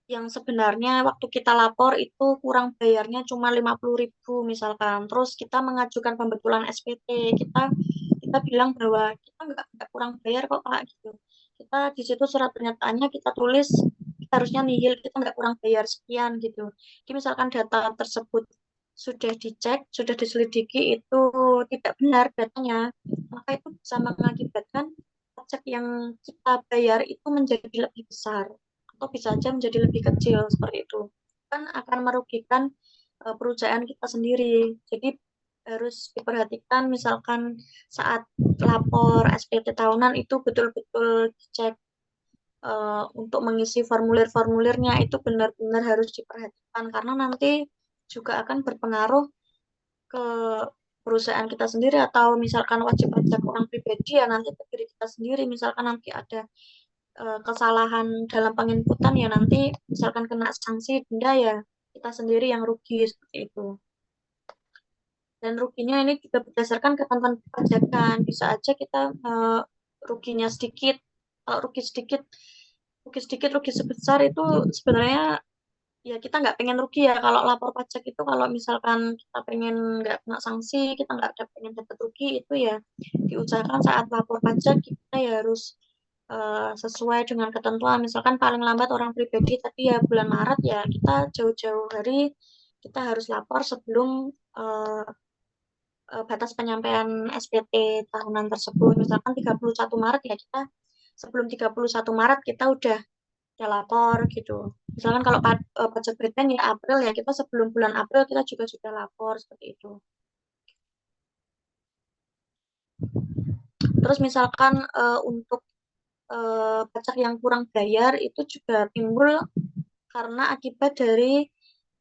yang sebenarnya waktu kita lapor itu kurang bayarnya cuma 50.000 misalkan. Terus kita mengajukan pembetulan SPT, kita bilang bahwa kita nggak kurang bayar kok Pak gitu. Kita di situ surat pernyataannya kita tulis kita harusnya nihil, kita nggak kurang bayar sekian gitu. Jadi misalkan data tersebut sudah dicek, sudah diselidiki itu tidak benar datanya, maka itu bisa mengakibatkan pajak yang kita bayar itu menjadi lebih besar atau bisa saja menjadi lebih kecil seperti itu. Kan akan merugikan perusahaan kita sendiri. Jadi harus diperhatikan misalkan saat lapor SPT tahunan itu betul-betul dicek untuk mengisi formulir-formulirnya itu benar-benar harus diperhatikan karena nanti juga akan berpengaruh ke perusahaan kita sendiri atau misalkan wajib pajak orang pribadi ya nanti ke diri kita sendiri misalkan nanti ada kesalahan dalam penginputan ya nanti misalkan kena sanksi denda ya kita sendiri yang rugi seperti itu. Dan ruginya ini juga berdasarkan ketentuan perpajakan. Bisa aja kita ruginya sedikit. Kalau rugi sedikit, rugi sebesar itu sebenarnya ya kita nggak pengen rugi ya. Kalau lapor pajak itu kalau misalkan kita pengen nggak kena sanksi, kita nggak ada pengen dapat rugi itu ya diusahakan saat lapor pajak kita ya harus sesuai dengan ketentuan. Misalkan paling lambat orang pribadi tadi ya bulan Maret ya kita jauh-jauh hari kita harus lapor sebelum batas penyampaian SPT tahunan tersebut. Misalkan 31 Maret ya kita sebelum 31 Maret kita udah lapor gitu. Misalkan kalau pajak Britain ya April ya kita sebelum bulan April kita juga sudah lapor seperti itu. Terus misalkan untuk pajak yang kurang bayar itu juga timbul karena akibat dari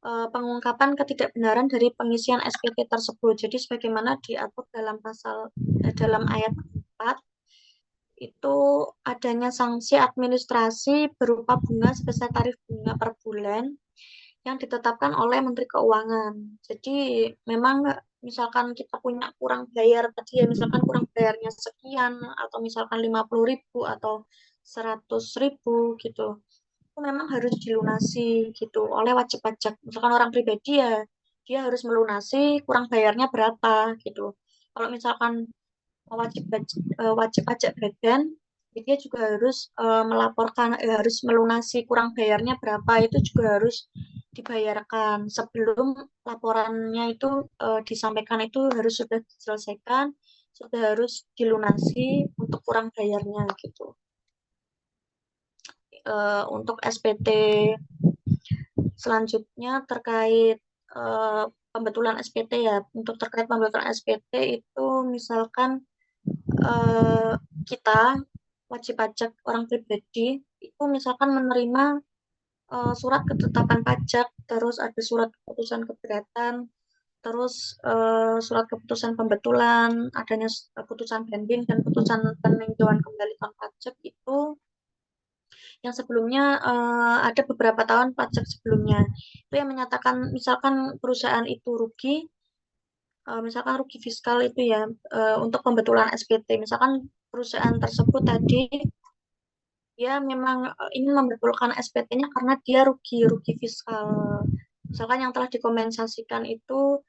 pengungkapan ketidakbenaran dari pengisian SPT tersebut. Jadi sebagaimana diatur dalam ayat 4 itu adanya sanksi administrasi berupa bunga sebesar tarif bunga per bulan yang ditetapkan oleh Menteri Keuangan. Jadi memang misalkan kita punya kurang bayar tadi ya misalkan kurang bayarnya sekian atau misalkan 50.000 atau 100.000 gitu itu memang harus dilunasi gitu oleh wajib pajak. Misalkan orang pribadi ya dia harus melunasi kurang bayarnya berapa gitu. Kalau misalkan wajib pajak badan dia juga harus melaporkan harus melunasi kurang bayarnya berapa itu juga harus dibayarkan sebelum laporannya itu disampaikan itu harus sudah diselesaikan sudah harus dilunasi untuk kurang bayarnya gitu. Untuk SPT selanjutnya terkait pembetulan SPT ya. Untuk terkait pembetulan SPT itu misalkan kita wajib pajak orang pribadi itu misalkan menerima surat ketetapan pajak, terus ada surat keputusan keberatan, terus surat keputusan pembetulan, adanya putusan banding dan putusan peninjauan kembali pajak itu yang sebelumnya ada beberapa tahun pajak sebelumnya itu yang menyatakan misalkan perusahaan itu rugi misalkan rugi fiskal itu ya untuk pembetulan SPT misalkan perusahaan tersebut tadi dia memang ingin membetulkan SPT-nya karena dia rugi fiskal misalkan yang telah dikompensasikan itu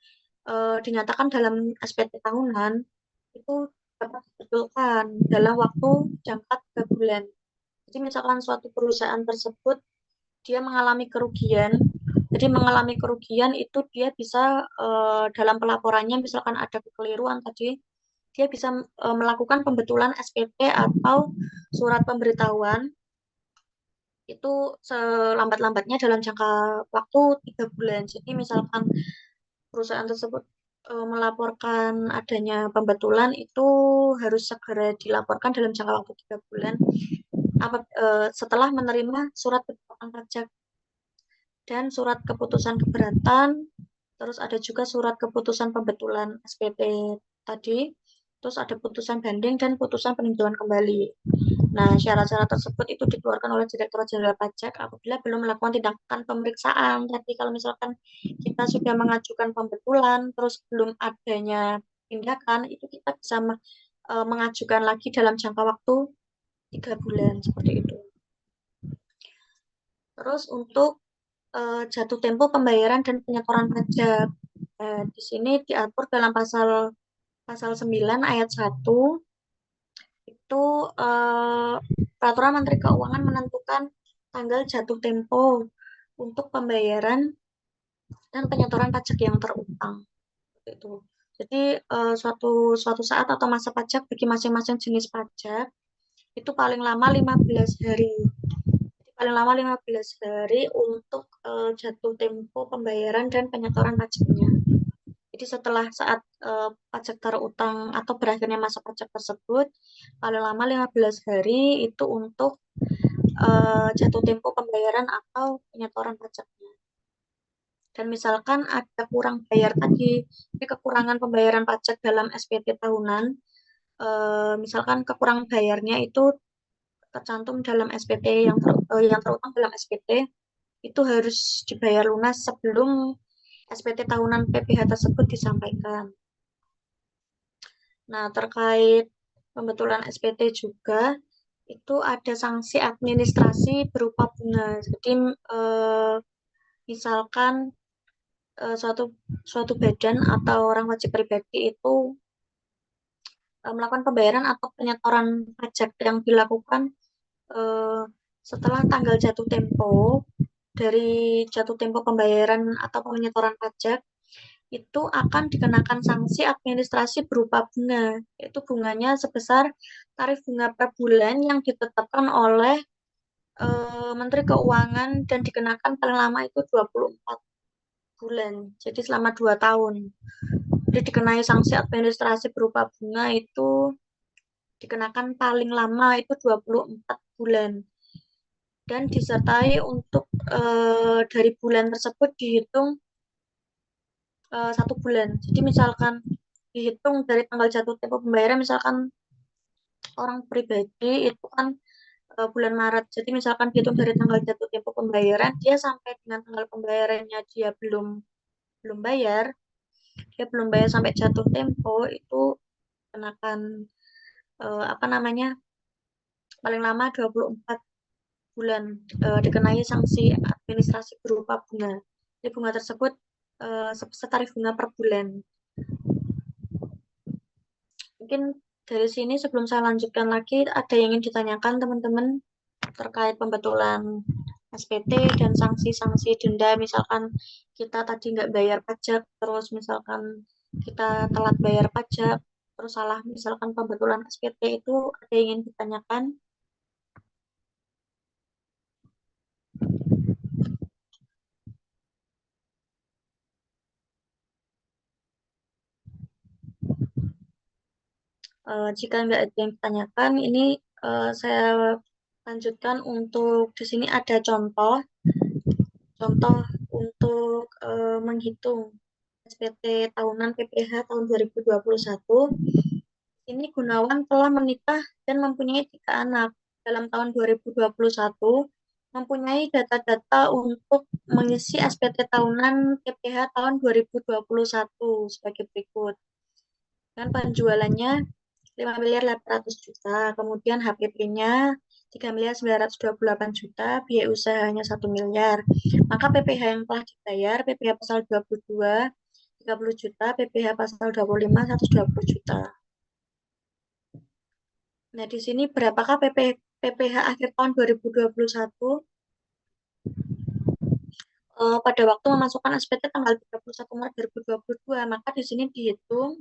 dinyatakan dalam SPT tahunan itu dapat dibetulkan dalam waktu jangka 3 bulan. Jadi misalkan suatu perusahaan tersebut dia mengalami kerugian, jadi mengalami kerugian itu dia bisa dalam pelaporannya misalkan ada kekeliruan tadi, dia bisa melakukan pembetulan SPT atau surat pemberitahuan itu selambat-lambatnya dalam jangka waktu 3 bulan. Jadi misalkan perusahaan tersebut melaporkan adanya pembetulan itu harus segera dilaporkan dalam jangka waktu 3 bulan setelah menerima surat ketetapan pajak dan surat keputusan keberatan, terus ada juga surat keputusan pembetulan SPT tadi, terus ada putusan banding dan putusan peninjauan kembali. Nah, syarat-syarat tersebut itu dikeluarkan oleh Direktorat Jenderal Pajak apabila belum melakukan tindakan pemeriksaan. Tapi kalau misalkan kita sudah mengajukan pembetulan, terus belum adanya tindakan, itu kita bisa mengajukan lagi dalam jangka waktu 3 bulan, seperti itu. Terus untuk jatuh tempo pembayaran dan penyetoran pajak. Di sini diatur dalam pasal 9 ayat 1 itu peraturan Menteri Keuangan menentukan tanggal jatuh tempo untuk pembayaran dan penyetoran pajak yang terutang. Itu. Jadi suatu saat atau masa pajak bagi masing-masing jenis pajak itu paling lama 15 hari. Paling lama 15 hari untuk jatuh tempo pembayaran dan penyetoran pajaknya. Jadi setelah saat pajak terutang atau berakhirnya masa pajak tersebut, paling lama 15 hari itu untuk jatuh tempo pembayaran atau penyetoran pajaknya. Dan misalkan ada kurang bayar tadi, ini kekurangan pembayaran pajak dalam SPT tahunan, misalkan kekurangan bayarnya itu tercantum dalam SPT yang terutang dalam SPT, itu harus dibayar lunas sebelum SPT tahunan PPh tersebut disampaikan. Nah, terkait pembetulan SPT juga, itu ada sanksi administrasi berupa bunga. Jadi, misalkan suatu badan atau orang wajib pribadi itu melakukan pembayaran atau penyetoran pajak yang dilakukan setelah tanggal jatuh tempo dari jatuh tempo pembayaran atau penyetoran pajak, itu akan dikenakan sanksi administrasi berupa bunga, yaitu bunganya sebesar tarif bunga per bulan yang ditetapkan oleh Menteri Keuangan dan dikenakan paling lama itu 24 bulan, jadi selama 2 tahun. Jadi dikenai sanksi administrasi berupa bunga itu dikenakan paling lama itu 24 bulan. Dan disertai untuk dari bulan tersebut dihitung 1 bulan. Jadi misalkan dihitung dari tanggal jatuh tempo pembayaran, misalkan orang pribadi itu kan bulan Maret. Jadi misalkan dihitung dari tanggal jatuh tempo pembayaran, dia sampai dengan tanggal pembayarannya dia belum bayar, sampai jatuh tempo, itu kenakan paling lama 24 bulan dikenai sanksi administrasi berupa bunga. Jadi bunga tersebut sebesar tarif bunga per bulan. Mungkin dari sini sebelum saya lanjutkan lagi, ada yang ingin ditanyakan teman-teman terkait pembetulan SPT dan sanksi-sanksi denda, misalkan kita tadi nggak bayar pajak, terus misalkan kita telat bayar pajak, terus salah misalkan pembetulan SPT, itu ada yang ingin ditanyakan? Jika nggak ada yang ditanyakan, ini saya lanjutkan. Untuk di sini ada contoh untuk menghitung SPT tahunan PPh tahun 2021. Ini Gunawan telah menikah dan mempunyai 3 anak. Dalam tahun 2021, mempunyai data-data untuk mengisi SPT tahunan PPh tahun 2021 sebagai berikut. Dan penjualannya 5.800.000.000, kemudian HPP-nya 3.928.000.000, biaya usahanya 1 miliar. Maka PPh yang telah dibayar, PPh pasal 22, 30 juta, PPh pasal 25, 120 juta. Nah, di sini berapakah PPh akhir tahun 2021? Pada waktu memasukkan SPT tanggal 31 Maret 2022, maka di sini dihitung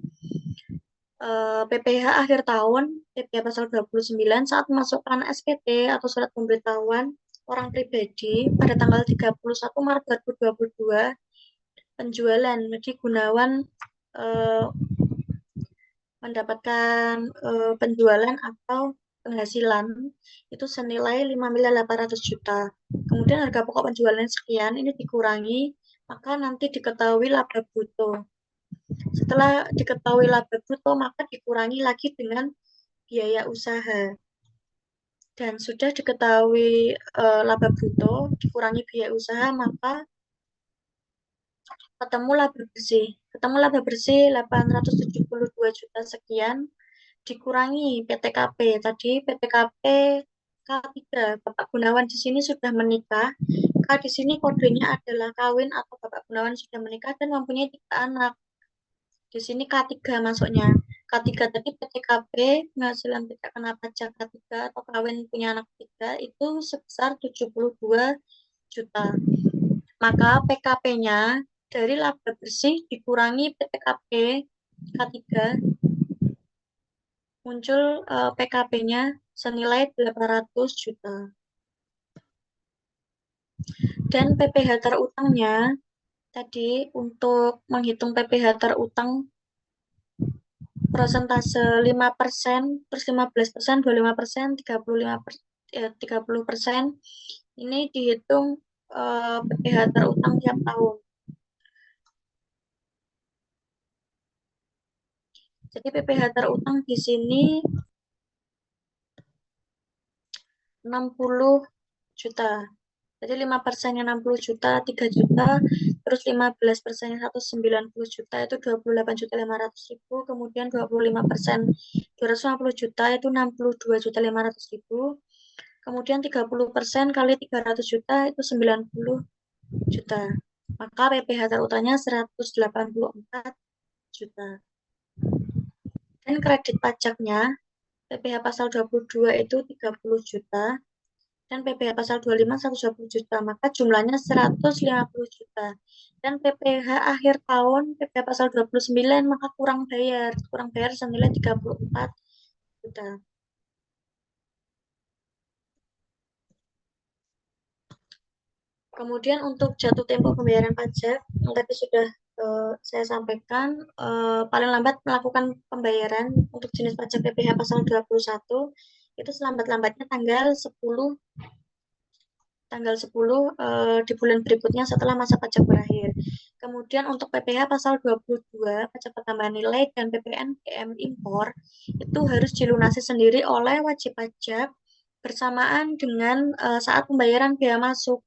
PPh akhir tahun, PPh pasal 29 saat memasukkan SPT atau surat pemberitahuan orang pribadi pada tanggal 31 Maret 2022, penjualan. Jadi Gunawan mendapatkan penjualan atau penghasilan itu senilai 5.800.000.000. Kemudian harga pokok penjualan sekian, ini dikurangi, maka nanti diketahui laba bruto. Setelah diketahui laba bruto, maka dikurangi lagi dengan biaya usaha. Dan sudah diketahui laba bruto, dikurangi biaya usaha, maka ketemu laba bersih. Ketemu laba bersih 872 juta sekian, dikurangi PTKP. Tadi PTKP K3, Bapak Gunawan di sini sudah menikah. K di sini kodenya adalah kawin atau Bapak Gunawan sudah menikah dan mempunyai 3 anak. Di sini K3 masuknya. K3 tadi PTKP, penghasilan tidak kena pajak K3 atau kawin punya anak 3 itu sebesar 72 juta. Maka PKP-nya dari laba bersih dikurangi PTKP K3, muncul PKP-nya senilai 800 juta. Dan PPh terutangnya tadi untuk menghitung PPh terutang persentase 5%, terus 15%, 25%, 35%, 30% ini dihitung PPh terutang tiap tahun. Jadi PPh terutang di sini 60 juta. Jadi 5%-nya 60 juta, 3 juta, terus 15%-nya 190 juta, itu 28.500.000, kemudian 25% 250 juta, itu 62.500.000, kemudian 30% kali 300 juta, itu 90 juta. Maka PPh terutangnya 184 juta. Dan kredit pajaknya, PPh pasal 22 itu 30 juta, dan PPh pasal 25 120 juta, maka jumlahnya 150 juta. Dan PPh akhir tahun, PPh pasal 29, maka kurang bayar senilai 34 juta. Kemudian untuk jatuh tempo pembayaran pajak, yang tadi sudah saya sampaikan, paling lambat melakukan pembayaran untuk jenis pajak PPh pasal 21, itu selambat-lambatnya tanggal 10 di bulan berikutnya setelah masa pajak berakhir. Kemudian untuk PPh pasal 22, pajak pertambahan nilai dan PPNBM impor, itu harus dilunasi sendiri oleh wajib pajak bersamaan dengan saat pembayaran biaya masuk.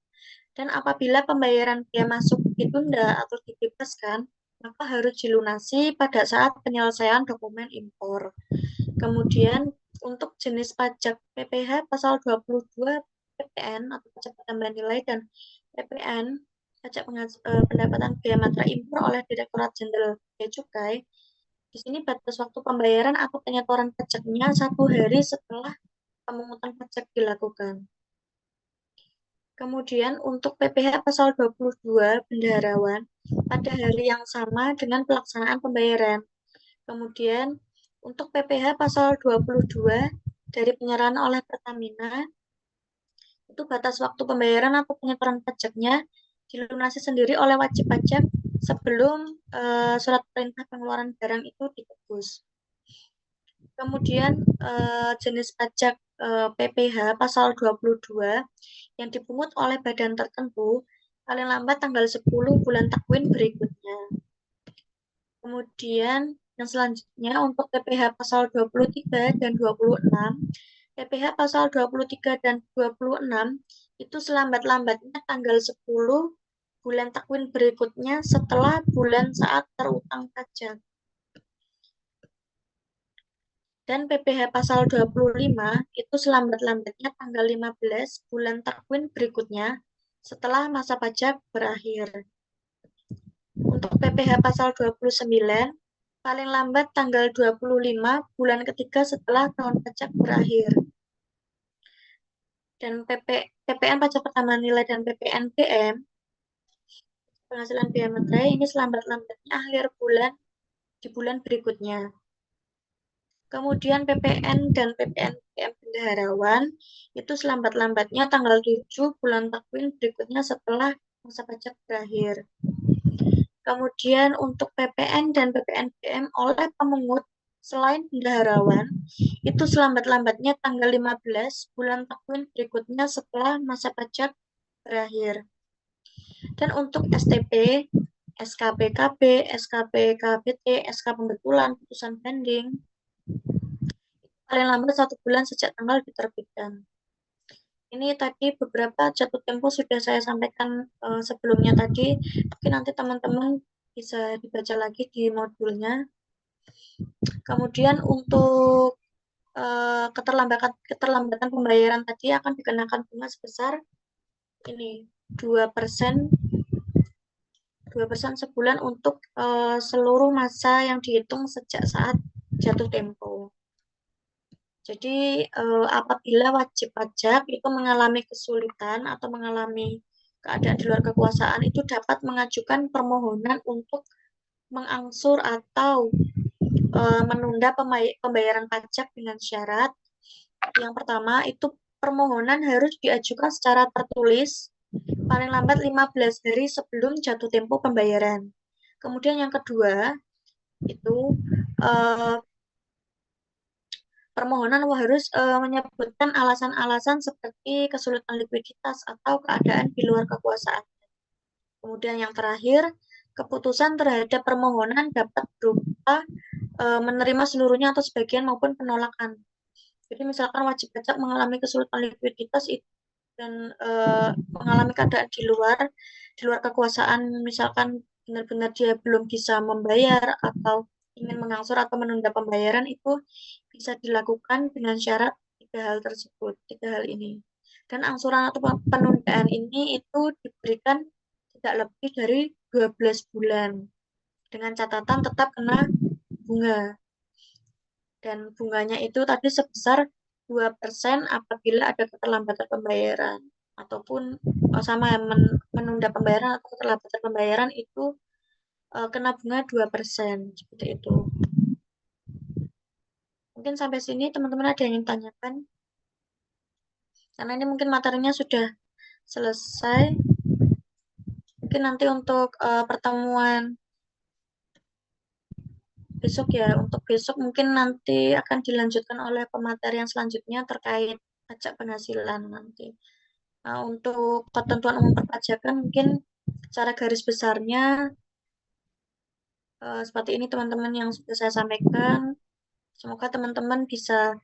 Dan apabila pembayaran biaya masuk ditunda atau dibebaskan, maka harus dilunasi pada saat penyelesaian dokumen impor. Kemudian untuk jenis pajak PPh pasal 22 PPN atau pajak pertambahan nilai dan PPN pajak pendapatan biaya matra impor oleh Direktorat Jenderal Bea Cukai. Di sini batas waktu pembayaran atau penyetoran pajaknya 1 hari setelah pemungutan pajak dilakukan. Kemudian untuk PPh pasal 22 bendaharawan pada hari yang sama dengan pelaksanaan pembayaran. Kemudian untuk PPh pasal 22 dari penyerahan oleh Pertamina, itu batas waktu pembayaran atau penyetoran pajaknya dilunasi sendiri oleh wajib pajak sebelum surat perintah pengeluaran barang itu ditebus. Kemudian jenis pajak PPh pasal 22 yang dipungut oleh badan tertentu paling lambat tanggal 10 bulan takwin berikutnya. Kemudian yang selanjutnya untuk PPh pasal 23 dan 26, PPh pasal 23 dan 26 itu selambat-lambatnya tanggal 10 bulan takwin berikutnya setelah bulan saat terutang pajak. Dan PPh pasal 25 itu selambat-lambatnya tanggal 15 bulan takwin berikutnya setelah masa pajak berakhir. Untuk PPh pasal 29 paling lambat tanggal 25 bulan ketiga setelah tahun pajak berakhir. Dan PPN pajak pertambahan nilai dan PPNBM penghasilan biaya materai ini selambat-lambatnya akhir bulan di bulan berikutnya. Kemudian PPN dan PPNBM bendaharawan itu selambat-lambatnya tanggal 7 bulan takwin berikutnya setelah masa pajak berakhir. Kemudian untuk PPN dan PPNBM oleh pemungut selain bendaharawan, itu selambat-lambatnya tanggal 15 bulan takwin berikutnya setelah masa pajak berakhir. Dan untuk STP, SKPKB, SKPKBT, SK pembetulan, putusan banding, paling lambat 1 bulan sejak tanggal diterbitkan. Ini tadi beberapa jatuh tempo sudah saya sampaikan sebelumnya tadi, tapi nanti teman-teman bisa dibaca lagi di modulnya. Kemudian untuk keterlambatan pembayaran tadi akan dikenakan bunga sebesar ini 2% sebulan untuk seluruh masa yang dihitung sejak saat jatuh tempo. Jadi apabila wajib pajak itu mengalami kesulitan atau mengalami keadaan di luar kekuasaan, itu dapat mengajukan permohonan untuk mengangsur atau menunda pembayaran pajak dengan syarat. Yang pertama itu permohonan harus diajukan secara tertulis paling lambat 15 hari sebelum jatuh tempo pembayaran. Kemudian yang kedua itu permohonan harus menyebutkan alasan-alasan seperti kesulitan likuiditas atau keadaan di luar kekuasaan. Kemudian yang terakhir, keputusan terhadap permohonan dapat berupa menerima seluruhnya atau sebagian maupun penolakan. Jadi misalkan wajib pajak mengalami kesulitan likuiditas dan mengalami keadaan di luar kekuasaan, misalkan benar-benar dia belum bisa membayar atau ingin mengangsur atau menunda pembayaran, itu bisa dilakukan dengan syarat tiga hal ini. Dan angsuran atau penundaan ini itu diberikan tidak lebih dari 12 bulan dengan catatan tetap kena bunga. Dan bunganya itu tadi sebesar 2% apabila ada keterlambatan pembayaran ataupun sama menunda pembayaran atau keterlambatan pembayaran itu kena bunga 2% seperti itu. Mungkin sampai sini teman-teman ada yang ingin tanyakan? Karena ini mungkin materinya sudah selesai. Mungkin nanti untuk pertemuan besok ya, untuk besok mungkin nanti akan dilanjutkan oleh pematerian selanjutnya terkait pajak penghasilan nanti. Nah, untuk ketentuan umum perpajakan mungkin secara garis besarnya seperti ini teman-teman yang sudah saya sampaikan. Semoga teman-teman bisa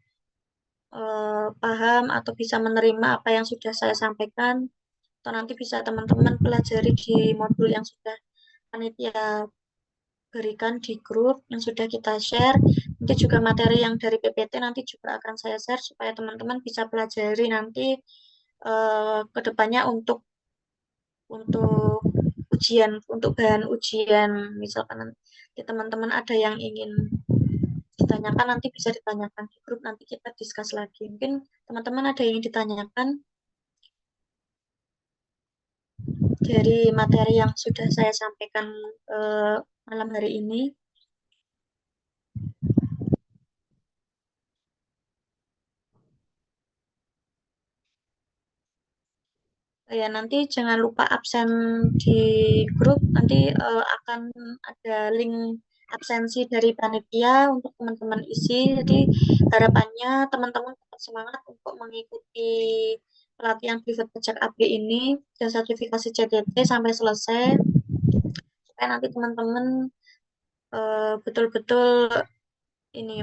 paham atau bisa menerima apa yang sudah saya sampaikan. Atau nanti bisa teman-teman pelajari di modul yang sudah panitia berikan di grup yang sudah kita share. Nanti juga materi yang dari PPT nanti juga akan saya share supaya teman-teman bisa pelajari nanti ke depannya untuk ujian, untuk bahan ujian. Misalkan nanti teman-teman ada yang ingin ditanyakan, nanti bisa ditanyakan di grup, nanti kita discuss lagi. Mungkin teman-teman ada yang ditanyakan dari materi yang sudah saya sampaikan malam hari ini. Ya, nanti jangan lupa absen di grup. Nanti akan ada link absensi dari panitia untuk teman-teman isi. Jadi harapannya teman-teman tetap semangat untuk mengikuti pelatihan privat pajak AB ini dan sertifikasi CTT sampai selesai. Supaya nanti teman-teman betul-betul ini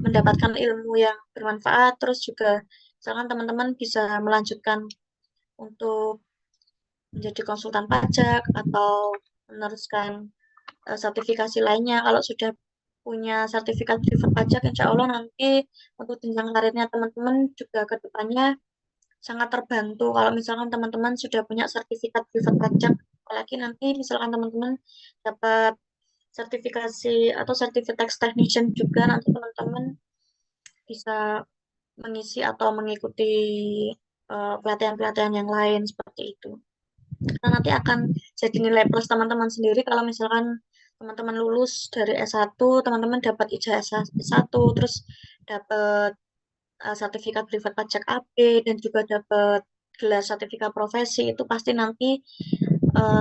mendapatkan ilmu yang bermanfaat. Terus juga misalkan teman-teman bisa melanjutkan untuk menjadi konsultan pajak atau meneruskan sertifikasi lainnya. Kalau sudah punya sertifikat privat pajak, insya Allah nanti untuk jenjang karirnya teman-teman juga ke depannya sangat terbantu. Kalau misalkan teman-teman sudah punya sertifikat privat pajak, apalagi nanti misalkan teman-teman dapat sertifikasi atau sertifikat tax technician juga, nanti teman-teman bisa mengisi atau mengikuti pelatihan-pelatihan yang lain seperti itu. Karena nanti akan jadi nilai plus teman-teman sendiri kalau misalkan teman-teman lulus dari S1, teman-teman dapat ijazah S1, terus dapat sertifikat privat pajak AB, dan juga dapat gelar sertifikat profesi, itu pasti nanti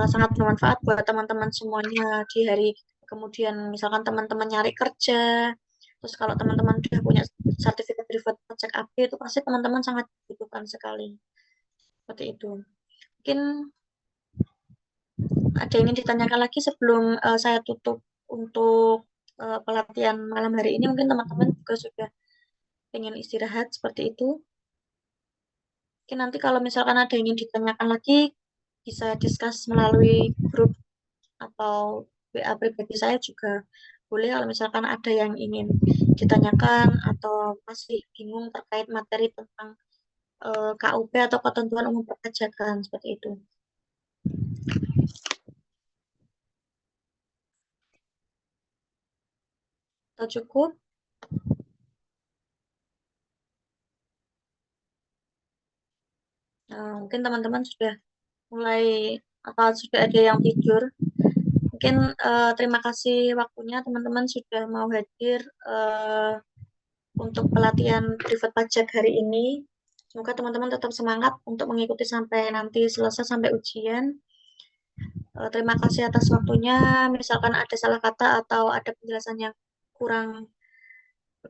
sangat bermanfaat buat teman-teman semuanya di hari kemudian. Misalkan teman-teman nyari kerja, terus kalau teman-teman sudah punya sertifikat privat pajak AB, itu pasti teman-teman sangat dibutuhkan sekali. Seperti itu. Mungkin ada yang ingin ditanyakan lagi sebelum saya tutup untuk pelatihan malam hari ini? Mungkin teman-teman juga sudah ingin istirahat seperti itu. Mungkin nanti kalau misalkan ada yang ingin ditanyakan lagi, bisa discuss melalui grup atau WA pribadi saya juga boleh. Kalau misalkan ada yang ingin ditanyakan atau masih bingung terkait materi tentang KUP atau ketentuan umum perpajakan seperti itu. Atau cukup? Mungkin teman-teman sudah mulai atau sudah ada yang tidur. Mungkin terima kasih waktunya teman-teman sudah mau hadir untuk pelatihan privat pajak hari ini. Semoga teman-teman tetap semangat untuk mengikuti sampai nanti selesai sampai ujian. Terima kasih atas waktunya. Misalkan ada salah kata atau ada penjelasan yang kurang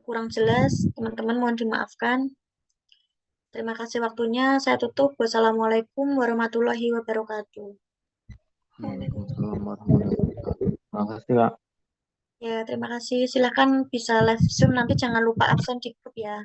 kurang jelas, teman-teman mohon dimaafkan. Terima kasih waktunya. Saya tutup. Wassalamualaikum warahmatullahi wabarakatuh.
Waalaikumsalam warahmatullahi wabarakatuh. Makasih, Kak.
Ya, terima kasih. Silahkan bisa live Zoom. Nanti jangan lupa absen di grup ya.